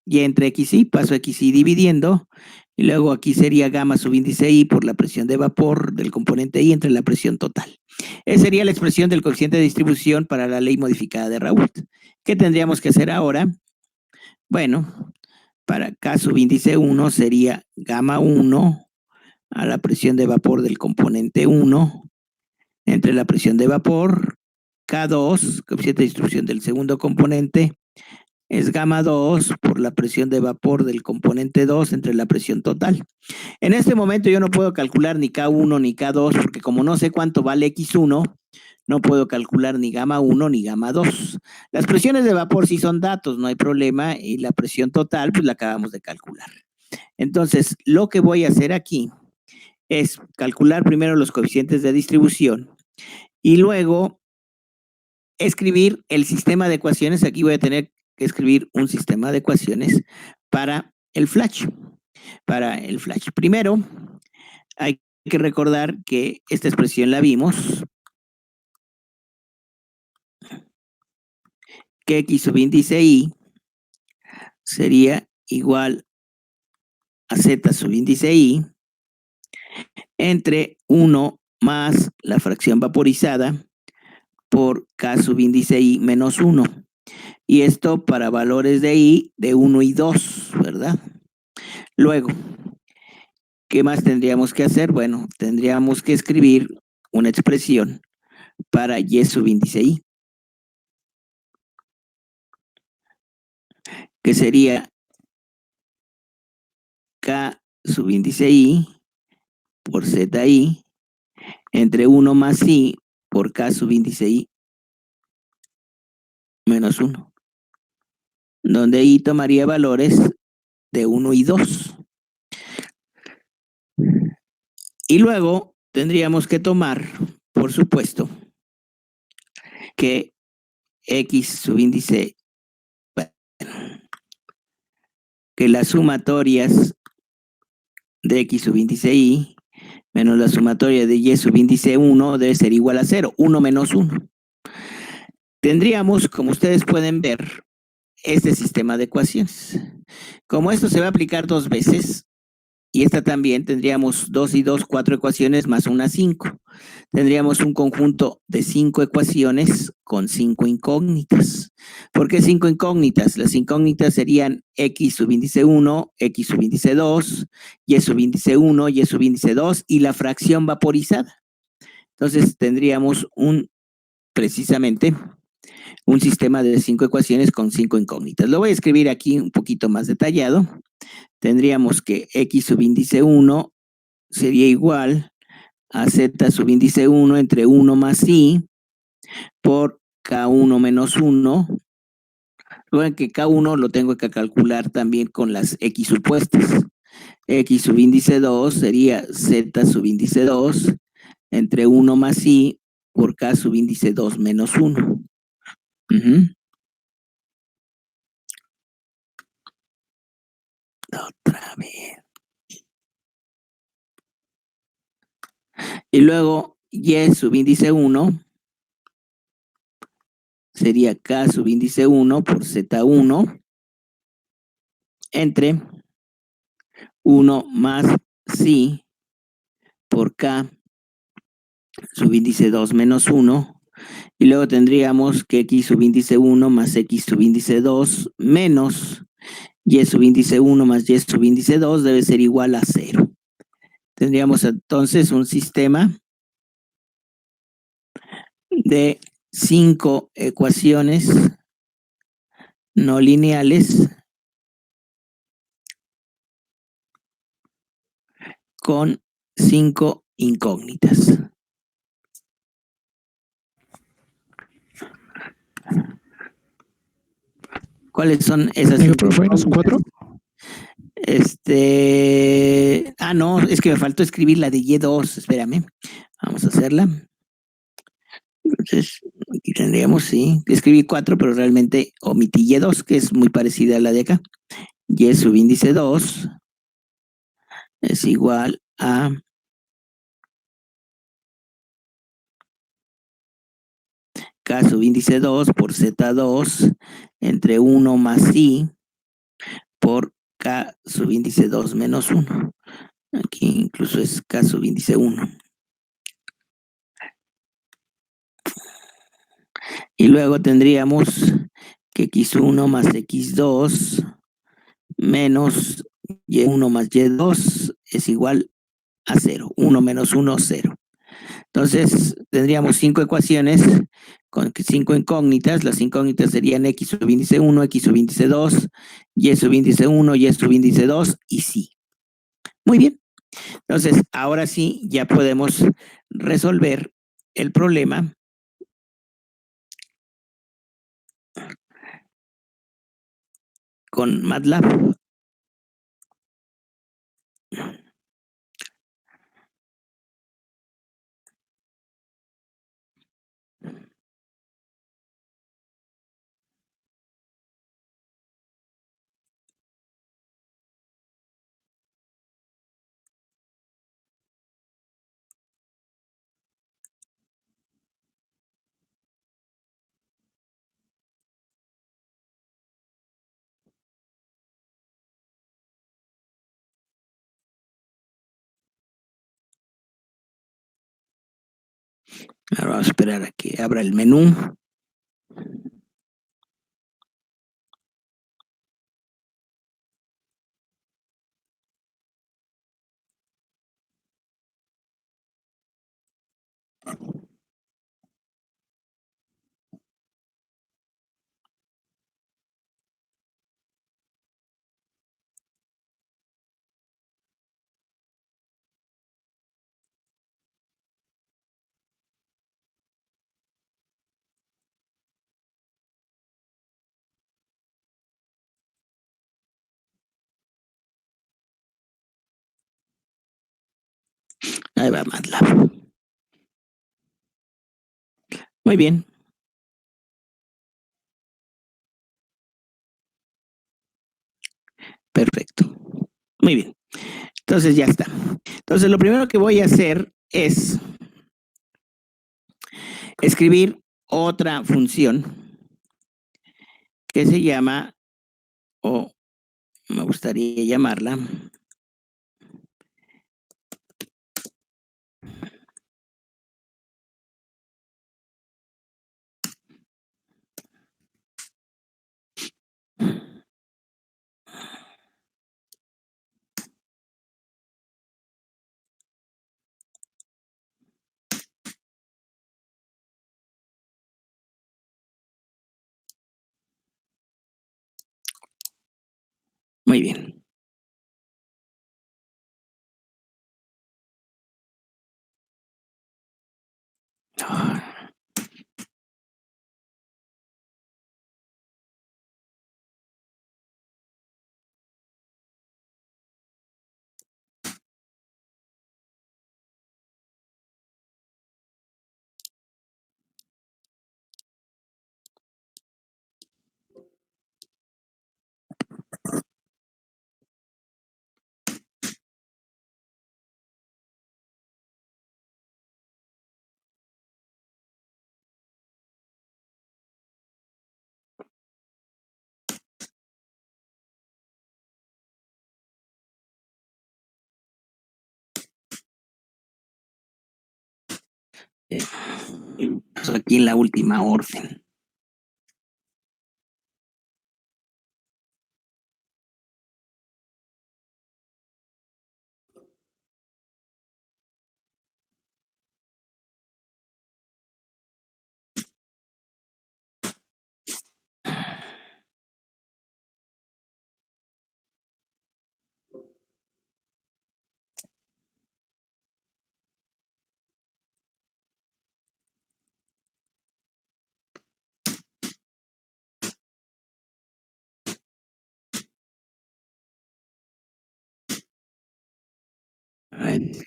Y entre XI, paso XI dividiendo, y luego aquí sería gamma subíndice I por la presión de vapor del componente I entre la presión total. Esa sería la expresión del coeficiente de distribución para la ley modificada de Raoult. ¿Qué tendríamos que hacer ahora? Bueno, para K subíndice 1 sería gamma 1 a la presión de vapor del componente 1 entre la presión de vapor K2, coeficiente de distribución del segundo componente, es gamma 2 por la presión de vapor del componente 2 entre la presión total. En este momento yo no puedo calcular ni K1 ni K2 porque como no sé cuánto vale X1, no puedo calcular ni gamma 1 ni gamma 2. Las presiones de vapor sí son datos, no hay problema, y la presión total pues la acabamos de calcular. Entonces, lo que voy a hacer aquí es calcular primero los coeficientes de distribución y luego escribir el sistema de ecuaciones. Aquí voy a tener que escribir un sistema de ecuaciones para el flash. Primero, hay que recordar que esta expresión la vimos, que X subíndice Y sería igual a Z subíndice Y entre 1 más la fracción vaporizada por K subíndice Y menos 1. Y esto para valores de I de 1 y 2, ¿verdad? Luego, ¿qué más tendríamos que hacer? Bueno, tendríamos que escribir una expresión para Y subíndice I, que sería K subíndice I por ZI entre 1 más I por K subíndice I menos 1, donde I tomaría valores de 1 y 2. Y luego tendríamos que tomar, por supuesto, que X subíndice, que las sumatorias de X subíndice Y menos la sumatoria de Y subíndice 1 debe ser igual a 0, 1 menos 1. Tendríamos, como ustedes pueden ver, este sistema de ecuaciones. Como esto se va a aplicar 2 veces, y esta también, tendríamos 2 y 2, 4 ecuaciones más una 5. Tendríamos un conjunto de 5 ecuaciones con 5 incógnitas. ¿Por qué 5 incógnitas? Las incógnitas serían X subíndice 1, X subíndice 2, Y subíndice 1, Y subíndice 2 y la fracción vaporizada. Entonces tendríamos precisamente un sistema de 5 ecuaciones con 5 incógnitas. Lo voy a escribir aquí un poquito más detallado. Tendríamos que X subíndice 1 sería igual a Z subíndice 1 entre 1 más I por K1 menos 1. Recuerden que K1 lo tengo que calcular también con las X supuestas. X subíndice 2 sería Z subíndice 2 entre 1 más I por K subíndice 2 menos 1. Otra vez. Y luego Y subíndice 1 sería K subíndice 1 por Z1 entre 1 más C por K subíndice 2 menos 1. Y luego tendríamos que X subíndice 1 más X subíndice 2 menos Y subíndice 1 más Y subíndice 2 debe ser igual a 0. Tendríamos entonces un sistema de 5 ecuaciones no lineales con 5 incógnitas. ¿Cuáles son esas? ¿Profe, no son 4? No, es que me faltó escribir la de Y2, espérame. Vamos a hacerla. Entonces, aquí tendríamos, sí, escribí 4, pero realmente omití Y2, que es muy parecida a la de acá. Y subíndice 2 es igual a K subíndice 2 por Z2 entre 1 más I por K subíndice 2 menos 1. Aquí incluso es K subíndice 1. Y luego tendríamos que X1 más X2 menos Y1 más Y2 es igual a 0. 1 menos 1, 0. Entonces tendríamos 5 ecuaciones con 5 incógnitas. Las incógnitas serían X subíndice 1, X subíndice 2, Y subíndice 1, Y subíndice 2 y sí. Muy bien. Entonces, ahora sí ya podemos resolver el problema con MATLAB. Ahora vamos a esperar a que abra el menú. Ahí va MATLAB. Muy bien. Perfecto. Muy bien. Entonces ya está. Entonces lo primero que voy a hacer es escribir otra función que se llama, o me gustaría llamarla, muy bien. Aquí en la última orden.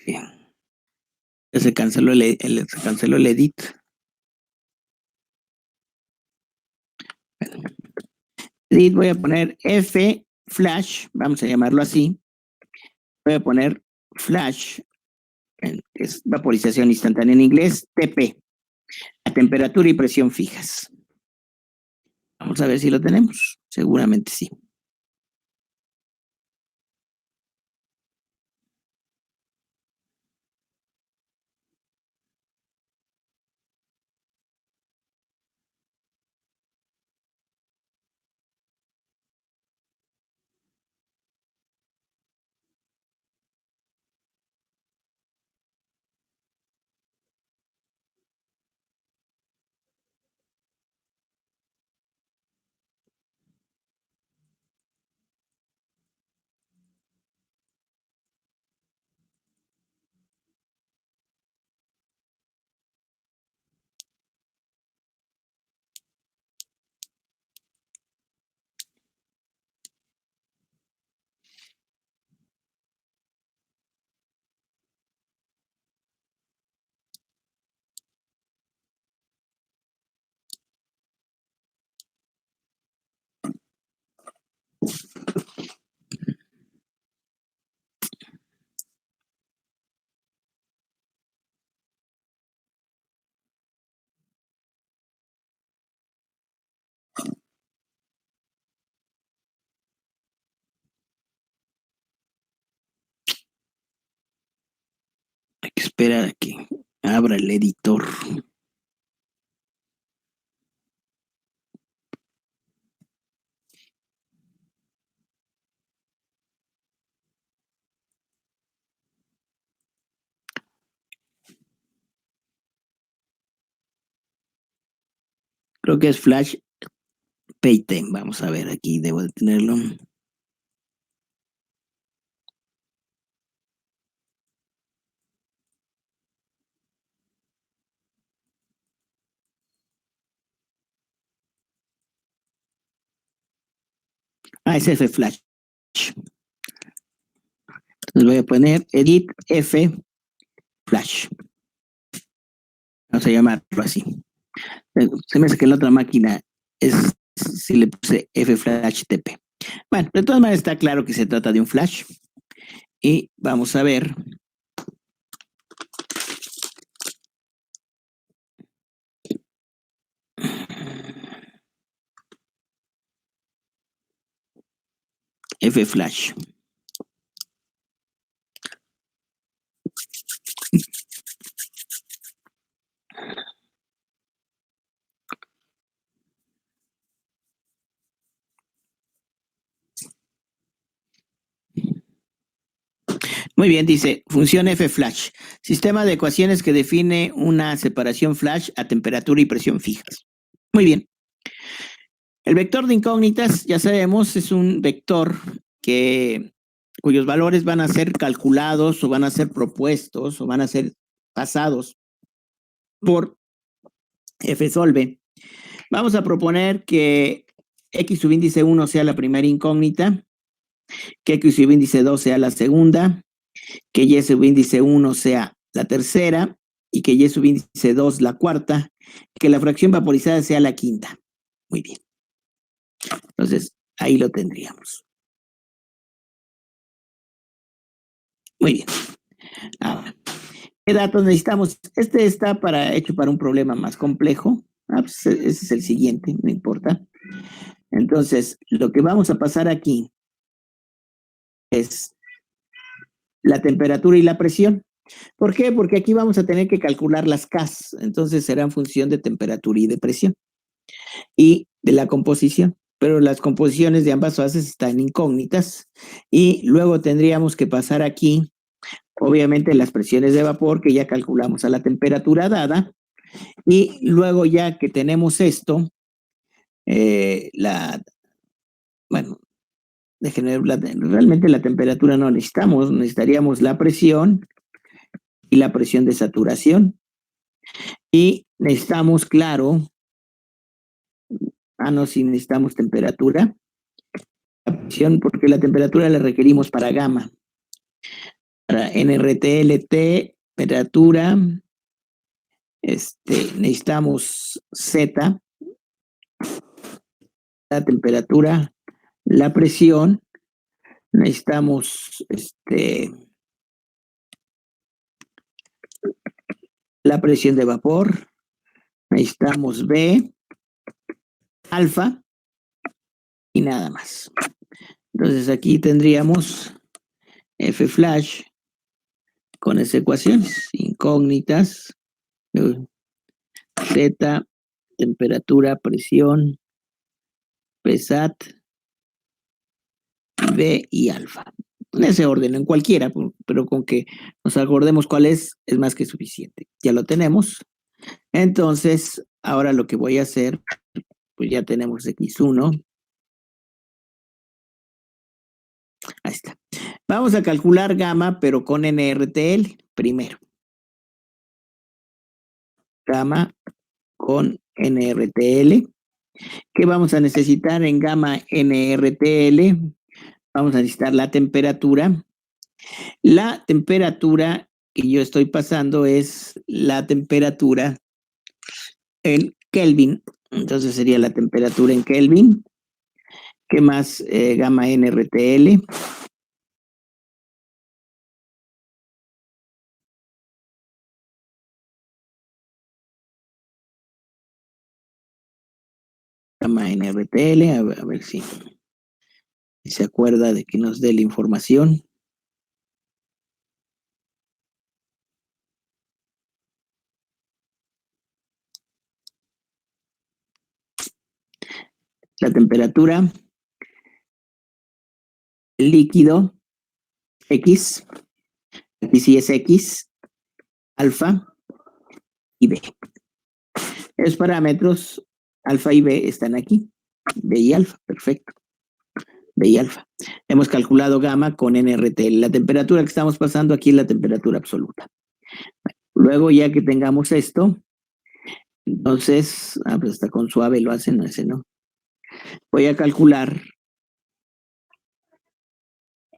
Bien. Se canceló el edit. Edit voy a poner F flash, vamos a llamarlo así. Voy a poner flash, que es vaporización instantánea en inglés, TP, a temperatura y presión fijas. Vamos a ver si lo tenemos. Seguramente sí. esperar a que abra el editor. Creo que es Flash Paytime. Vamos a ver, aquí debo de tenerlo. Es F Flash. Entonces voy a poner edit F Flash. Vamos a llamarlo así. Se me hace que en la otra máquina es si le puse F Flash TP. Bueno, de todas maneras está claro que se trata de un flash. Y vamos a ver. F Flash. Muy bien, dice, función F Flash, sistema de ecuaciones que define una separación flash a temperatura y presión fijas. Muy bien. El vector de incógnitas, ya sabemos, es un vector cuyos valores van a ser calculados o van a ser propuestos o van a ser pasados por Fsolve. Vamos a proponer que X subíndice 1 sea la primera incógnita, que X subíndice 2 sea la segunda, que Y subíndice 1 sea la tercera y que Y subíndice 2 la cuarta, que la fracción vaporizada sea la quinta. Muy bien. Entonces, ahí lo tendríamos. Muy bien. Ahora, ¿qué datos necesitamos? Este está hecho para un problema más complejo. Pues ese es el siguiente, no importa. Entonces, lo que vamos a pasar aquí es la temperatura y la presión. ¿Por qué? Porque aquí vamos a tener que calcular las Ks, entonces será en función de temperatura y de presión y de la composición, pero las composiciones de ambas fases están incógnitas y luego tendríamos que pasar aquí, obviamente, las presiones de vapor que ya calculamos a la temperatura dada y luego ya que tenemos esto, realmente la temperatura no necesitaríamos la presión y la presión de saturación. Y necesitamos, claro, sí necesitamos temperatura. La presión, porque la temperatura la requerimos para gamma. Para NRTLT, temperatura, necesitamos Z, la temperatura, la presión, necesitamos la presión de vapor, necesitamos B, alfa y nada más. Entonces aquí tendríamos F flash con esas ecuaciones incógnitas, Z, temperatura, presión, PSAT, B y alfa. En ese orden, en cualquiera, pero con que nos acordemos cuál es más que suficiente. Ya lo tenemos. Entonces, ahora lo que voy a hacer, pues ya tenemos X1. Ahí está. Vamos a calcular gamma, pero con NRTL primero. Gamma con NRTL. ¿Qué vamos a necesitar en gamma NRTL? Vamos a necesitar la temperatura. La temperatura que yo estoy pasando es la temperatura en Kelvin. Entonces sería la temperatura en Kelvin. ¿Qué más? Gamma NRTL. Gamma NRTL, a ver si se acuerda de que nos dé la información. la temperatura, el líquido, X, aquí sí es X, alfa y B. Los parámetros alfa y B están aquí, B y alfa, perfecto. B y alfa. Hemos calculado gamma con NRTL. La temperatura que estamos pasando aquí es la temperatura absoluta. Luego, ya que tengamos esto, entonces, pues hasta con suave lo hacen, ese no. Voy a calcular.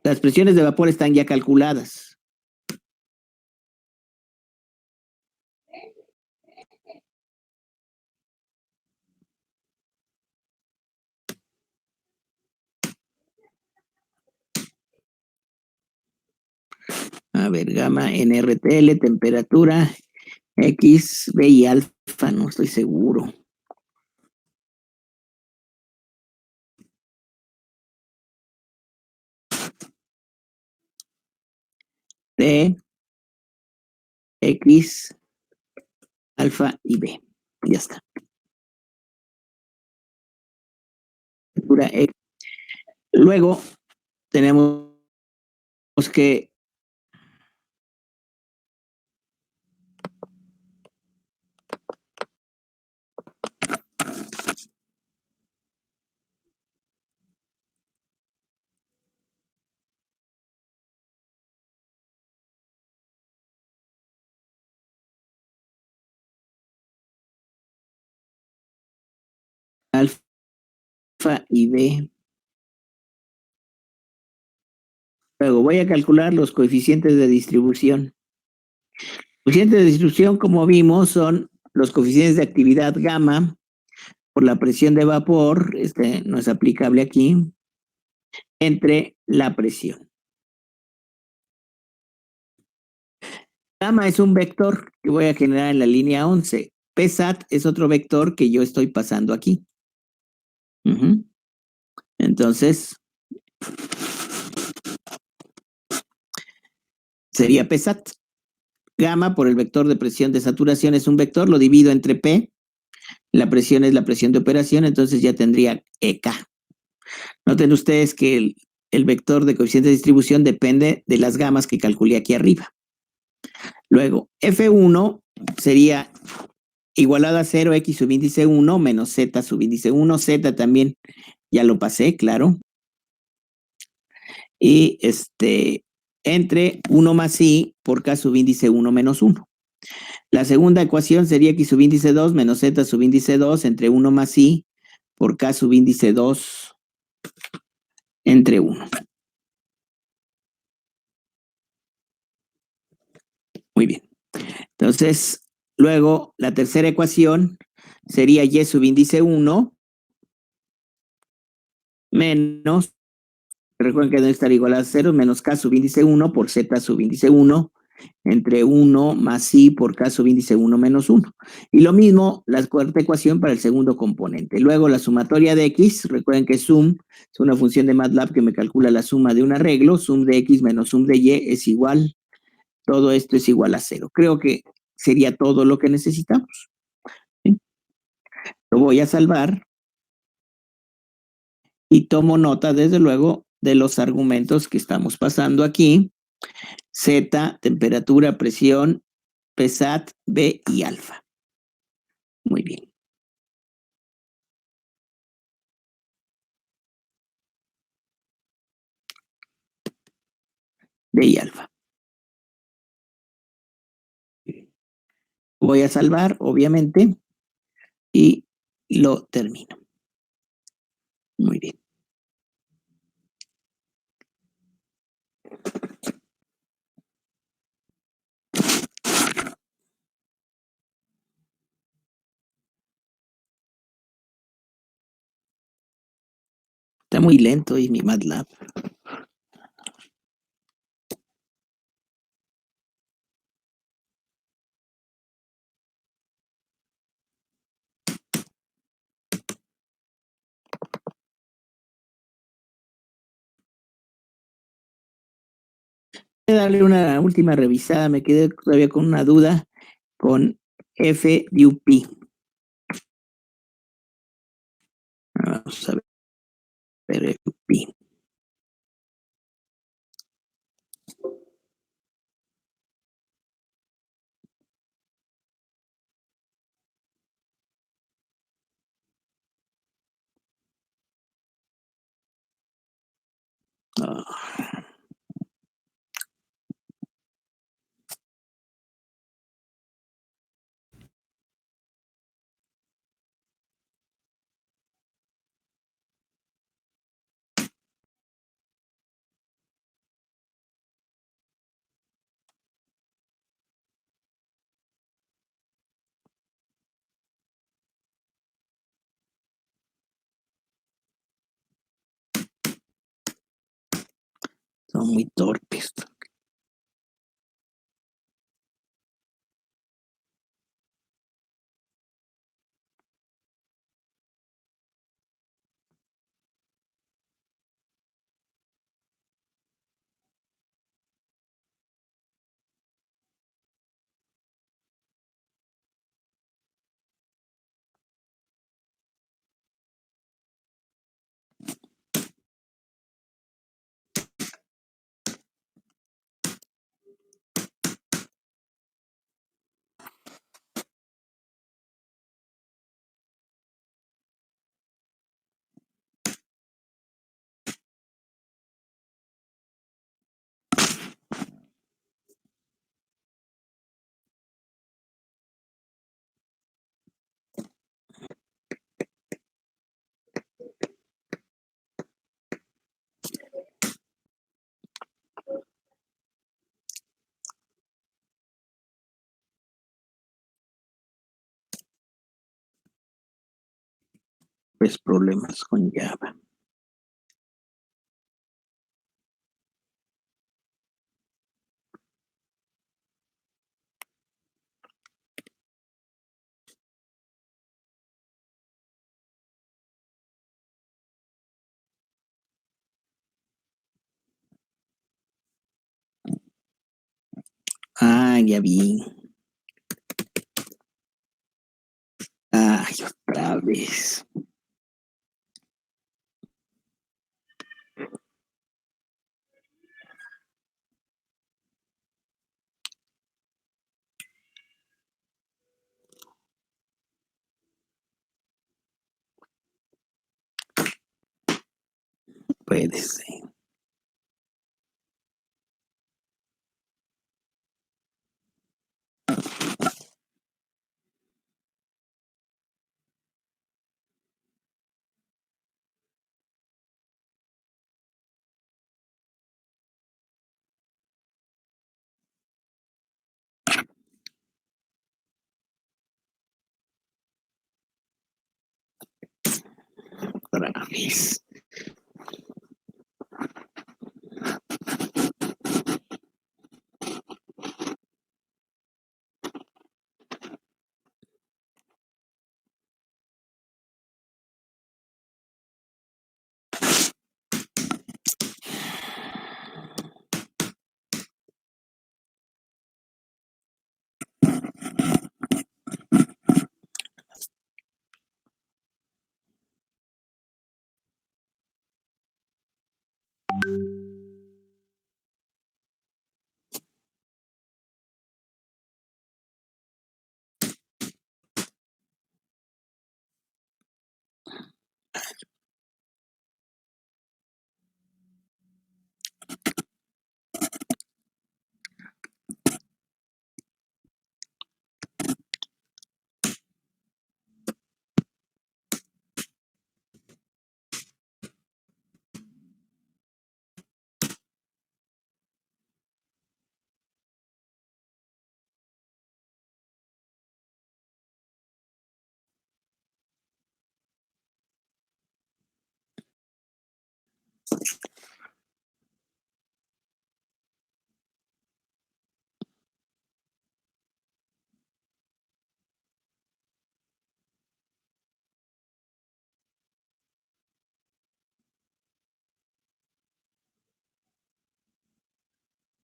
Las presiones de vapor están ya calculadas. A ver, gamma, NRTL, temperatura, X, B y alfa, no estoy seguro. T, X, alfa y B. Ya está. X. Luego tenemos que alfa y B. Luego voy a calcular los coeficientes de distribución. Coeficientes de distribución, como vimos, son los coeficientes de actividad gamma por la presión de vapor, este no es aplicable aquí, entre la presión. Gamma es un vector que voy a generar en la línea 11. PSAT es otro vector que yo estoy pasando aquí. Entonces, sería PSAT. Gamma por el vector de presión de saturación es un vector, lo divido entre P. La presión es la presión de operación, entonces ya tendría EK. Noten ustedes que el vector de coeficiente de distribución depende de las gamas que calculé aquí arriba. Luego, F1 sería igualado a 0, X subíndice 1 menos Z subíndice 1. Z también ya lo pasé, claro. Y entre 1 más I por K subíndice 1 menos 1. La segunda ecuación sería X subíndice 2 menos Z subíndice 2 entre 1 más I por K subíndice 2 entre 1. Muy bien. Entonces, luego la tercera ecuación sería Y subíndice 1 menos, recuerden que debe estar igual a 0, menos K subíndice 1 por Z subíndice 1 entre 1 más I por K subíndice 1 menos 1. Y lo mismo, la cuarta ecuación para el segundo componente. Luego la sumatoria de X, recuerden que sum es una función de MATLAB que me calcula la suma de un arreglo, sum de X menos sum de Y es igual, todo esto es igual a 0. Creo que sería todo lo que necesitamos. ¿Sí? Lo voy a salvar y tomo nota, desde luego, de los argumentos que estamos pasando aquí. Z, temperatura, presión, PSAT, B y alfa. Muy bien. B y alfa. Voy a salvar, obviamente, y lo termino. Muy bien. Está muy lento y mi MATLAB. Voy a darle una última revisada, me quedé todavía con una duda con F de UP. Vamos a ver el pi. Son muy torpes. Pues problemas con Java. Ya vi. Ay, otra vez. Puede ser. Otra vez.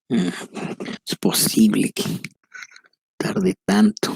Es posible que tarde tanto.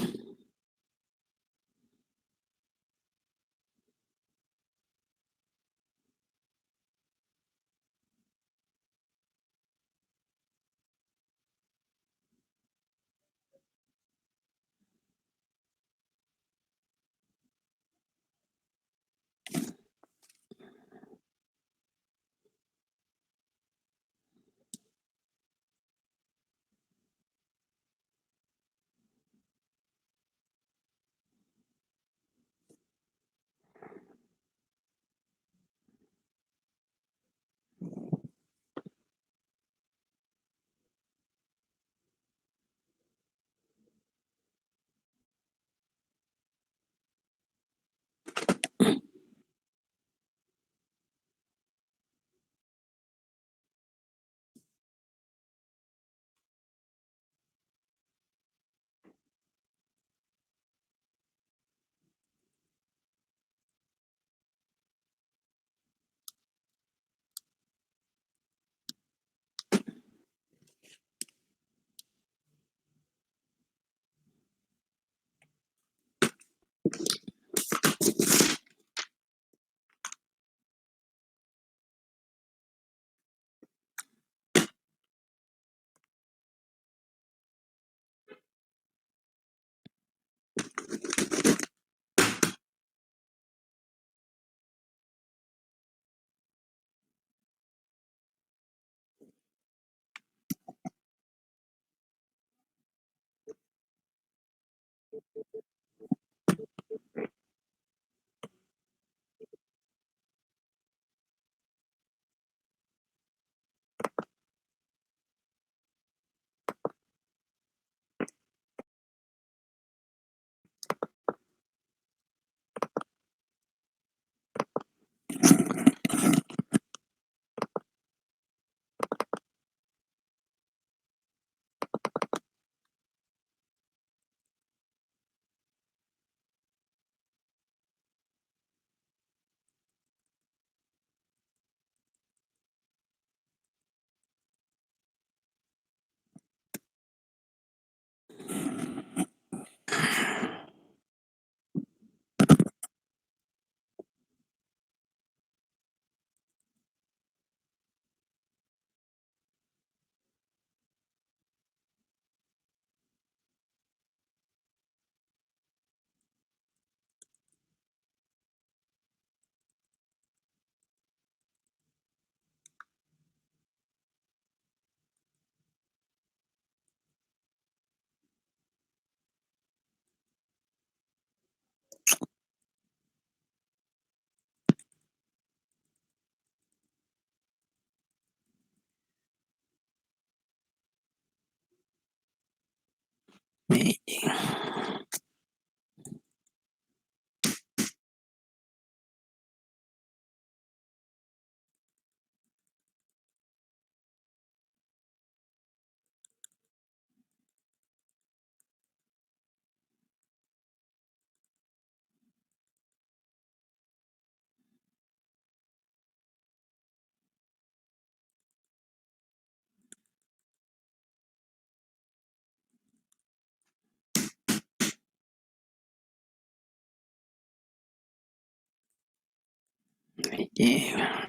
Yeah.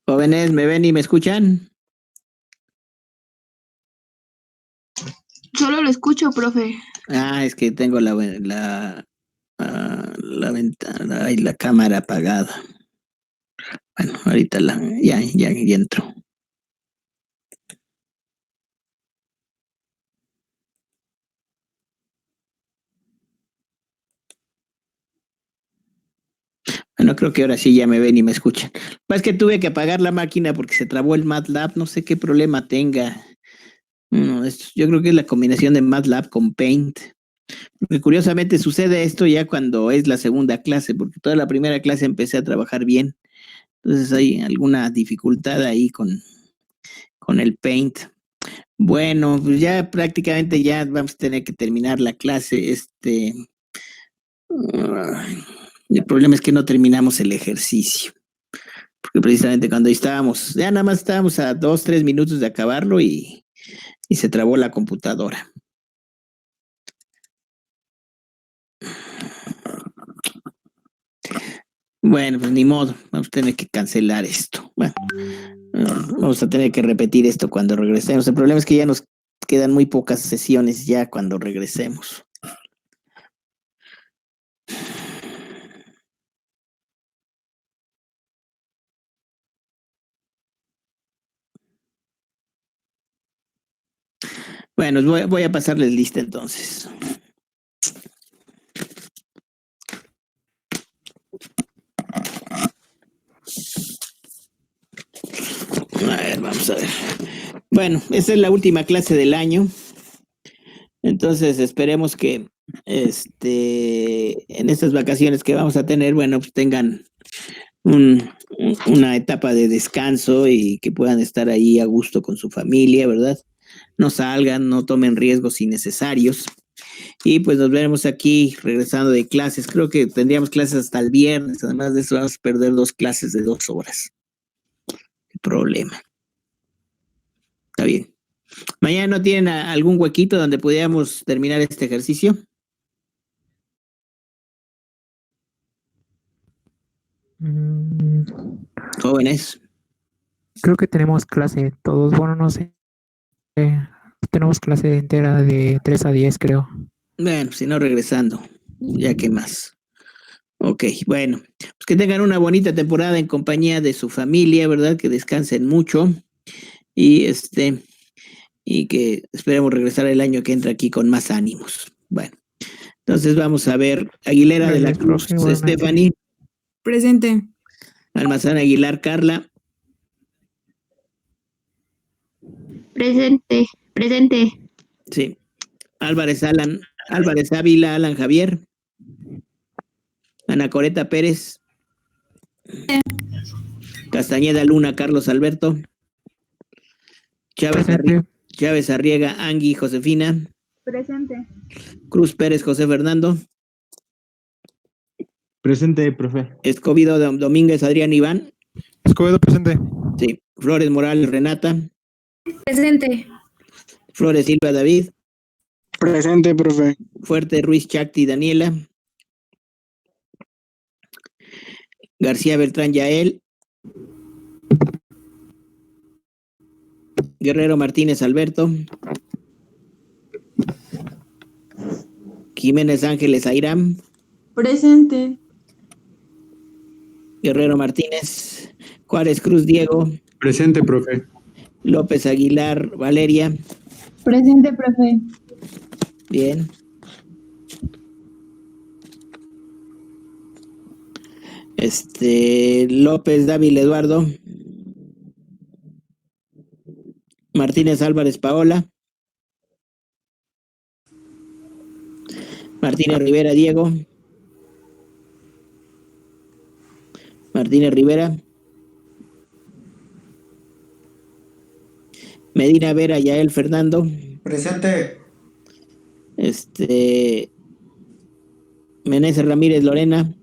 Jóvenes, ¿me ven y me escuchan? Solo lo escucho, profe. Es que tengo la ventana y la cámara apagada. Bueno, ahorita ya entro. Bueno, creo que ahora sí ya me ven y me escuchan. Es que tuve que apagar la máquina porque se trabó el MATLAB, no sé qué problema tenga. Yo creo que es la combinación de MATLAB con Paint. Porque curiosamente sucede esto ya cuando es la segunda clase, porque toda la primera clase empecé a trabajar bien. Entonces hay alguna dificultad ahí con el Paint. Bueno, pues ya prácticamente ya vamos a tener que terminar la clase. El problema es que no terminamos el ejercicio. Porque precisamente cuando ya nada más estábamos a 2-3 minutos de acabarlo y se trabó la computadora. Bueno, pues ni modo, vamos a tener que cancelar esto. Bueno, vamos a tener que repetir esto cuando regresemos. El problema es que ya nos quedan muy pocas sesiones ya cuando regresemos. Bueno, voy a pasarles lista entonces. A ver, vamos a ver. Bueno, esta es la última clase del año. Entonces esperemos que en estas vacaciones que vamos a tener, bueno, pues tengan una etapa de descanso y que puedan estar ahí a gusto con su familia, ¿verdad? No salgan, no tomen riesgos innecesarios. Y pues nos veremos aquí regresando de clases. Creo que tendríamos clases hasta el viernes. Además de eso, vamos a perder 2 clases de 2 horas. ¿Qué problema? Está bien. ¿Mañana no tienen algún huequito donde pudiéramos terminar este ejercicio? Jóvenes. Creo que tenemos clase todos. Bueno, no sé. Tenemos clase entera de 3 a 10, creo. Bueno, si no, regresando. Ya que más. Ok, bueno. Pues que tengan una bonita temporada en compañía de su familia, ¿verdad? Que descansen mucho. Y que esperemos regresar el año que entra aquí con más ánimos. Bueno, entonces vamos a ver. Aguilera de la Cruz, Stephanie. Presente. Almazán Aguilar, Carla. Presente. Sí. Álvarez Ávila, Alan Javier. Ana Coreta Pérez. Castañeda Luna, Carlos Alberto. Chávez Arriega, Angui Josefina. Presente. Cruz Pérez José Fernando. Presente, profe. Escobedo Domínguez Adrián Iván. Escobedo, presente. Sí. Flores Morales Renata. Presente. Flores Silva David. Presente, profe. Fuerte Ruiz Chacti Daniela. García Beltrán Yael. Guerrero Martínez Alberto. Jiménez Ángeles Airam. Presente. Guerrero Martínez. Juárez Cruz Diego. Presente, profe. López Aguilar Valeria. Presente, profe. Bien. López Dávila Eduardo. Martínez Álvarez Paola. Martínez Rivera Diego. Martínez Rivera. Medina Vera Yael Fernando. Presente. Meneses Ramírez Lorena.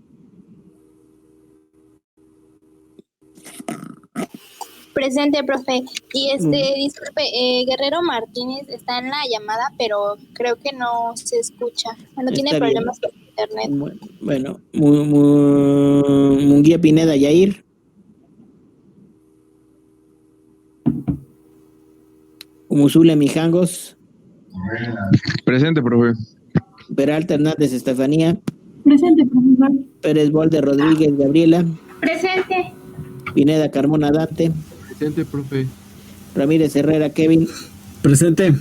Presente, profe. Y disculpe, Guerrero Martínez está en la llamada, pero creo que no se escucha. Bueno, tiene Está bien. problemas con internet. Bueno, Munguía Pineda Yair. Umusule Mijangos. Presente, profe. Peralta Hernández Estefanía. Presente, profesor. Pérez Bolde Rodríguez Gabriela. Presente. Pineda Carmona Dante. Presente, profe. Ramírez Herrera Kevin. Presente.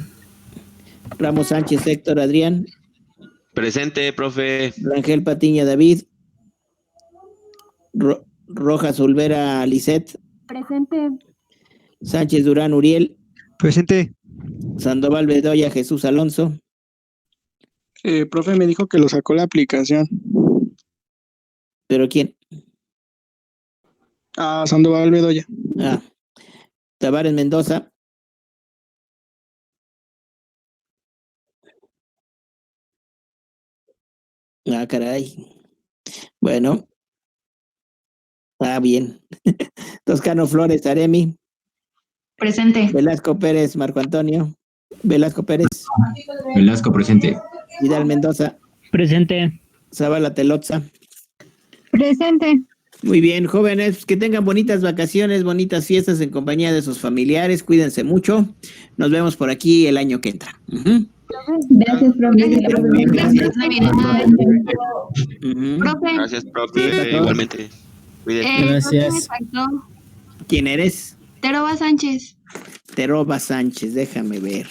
Ramos Sánchez Héctor Adrián. Presente, profe. Rangel Patiña David. Rojas Olvera Lisette. Presente. Sánchez Durán Uriel. Presente. Sandoval Bedoya Jesús Alonso. Profe me dijo que lo sacó la aplicación. ¿Pero quién? Sandoval Bedoya. Tavares Mendoza. Caray. Bueno. Bien. Toscano Flores Aremi. Presente. Velasco Pérez Marco Antonio. Velasco Pérez. Velasco, presente. Vidal Mendoza. Presente. Zavala Telotza. Presente. Muy bien, jóvenes, que tengan bonitas vacaciones, bonitas fiestas en compañía de sus familiares. Cuídense mucho. Nos vemos por aquí el año que entra. Gracias, profe. Gracias. Profe. Gracias, profe. Sí, Igualmente. Cuídate. Gracias. ¿Quién eres? Teroba Sánchez. Teroba Sánchez, déjame ver.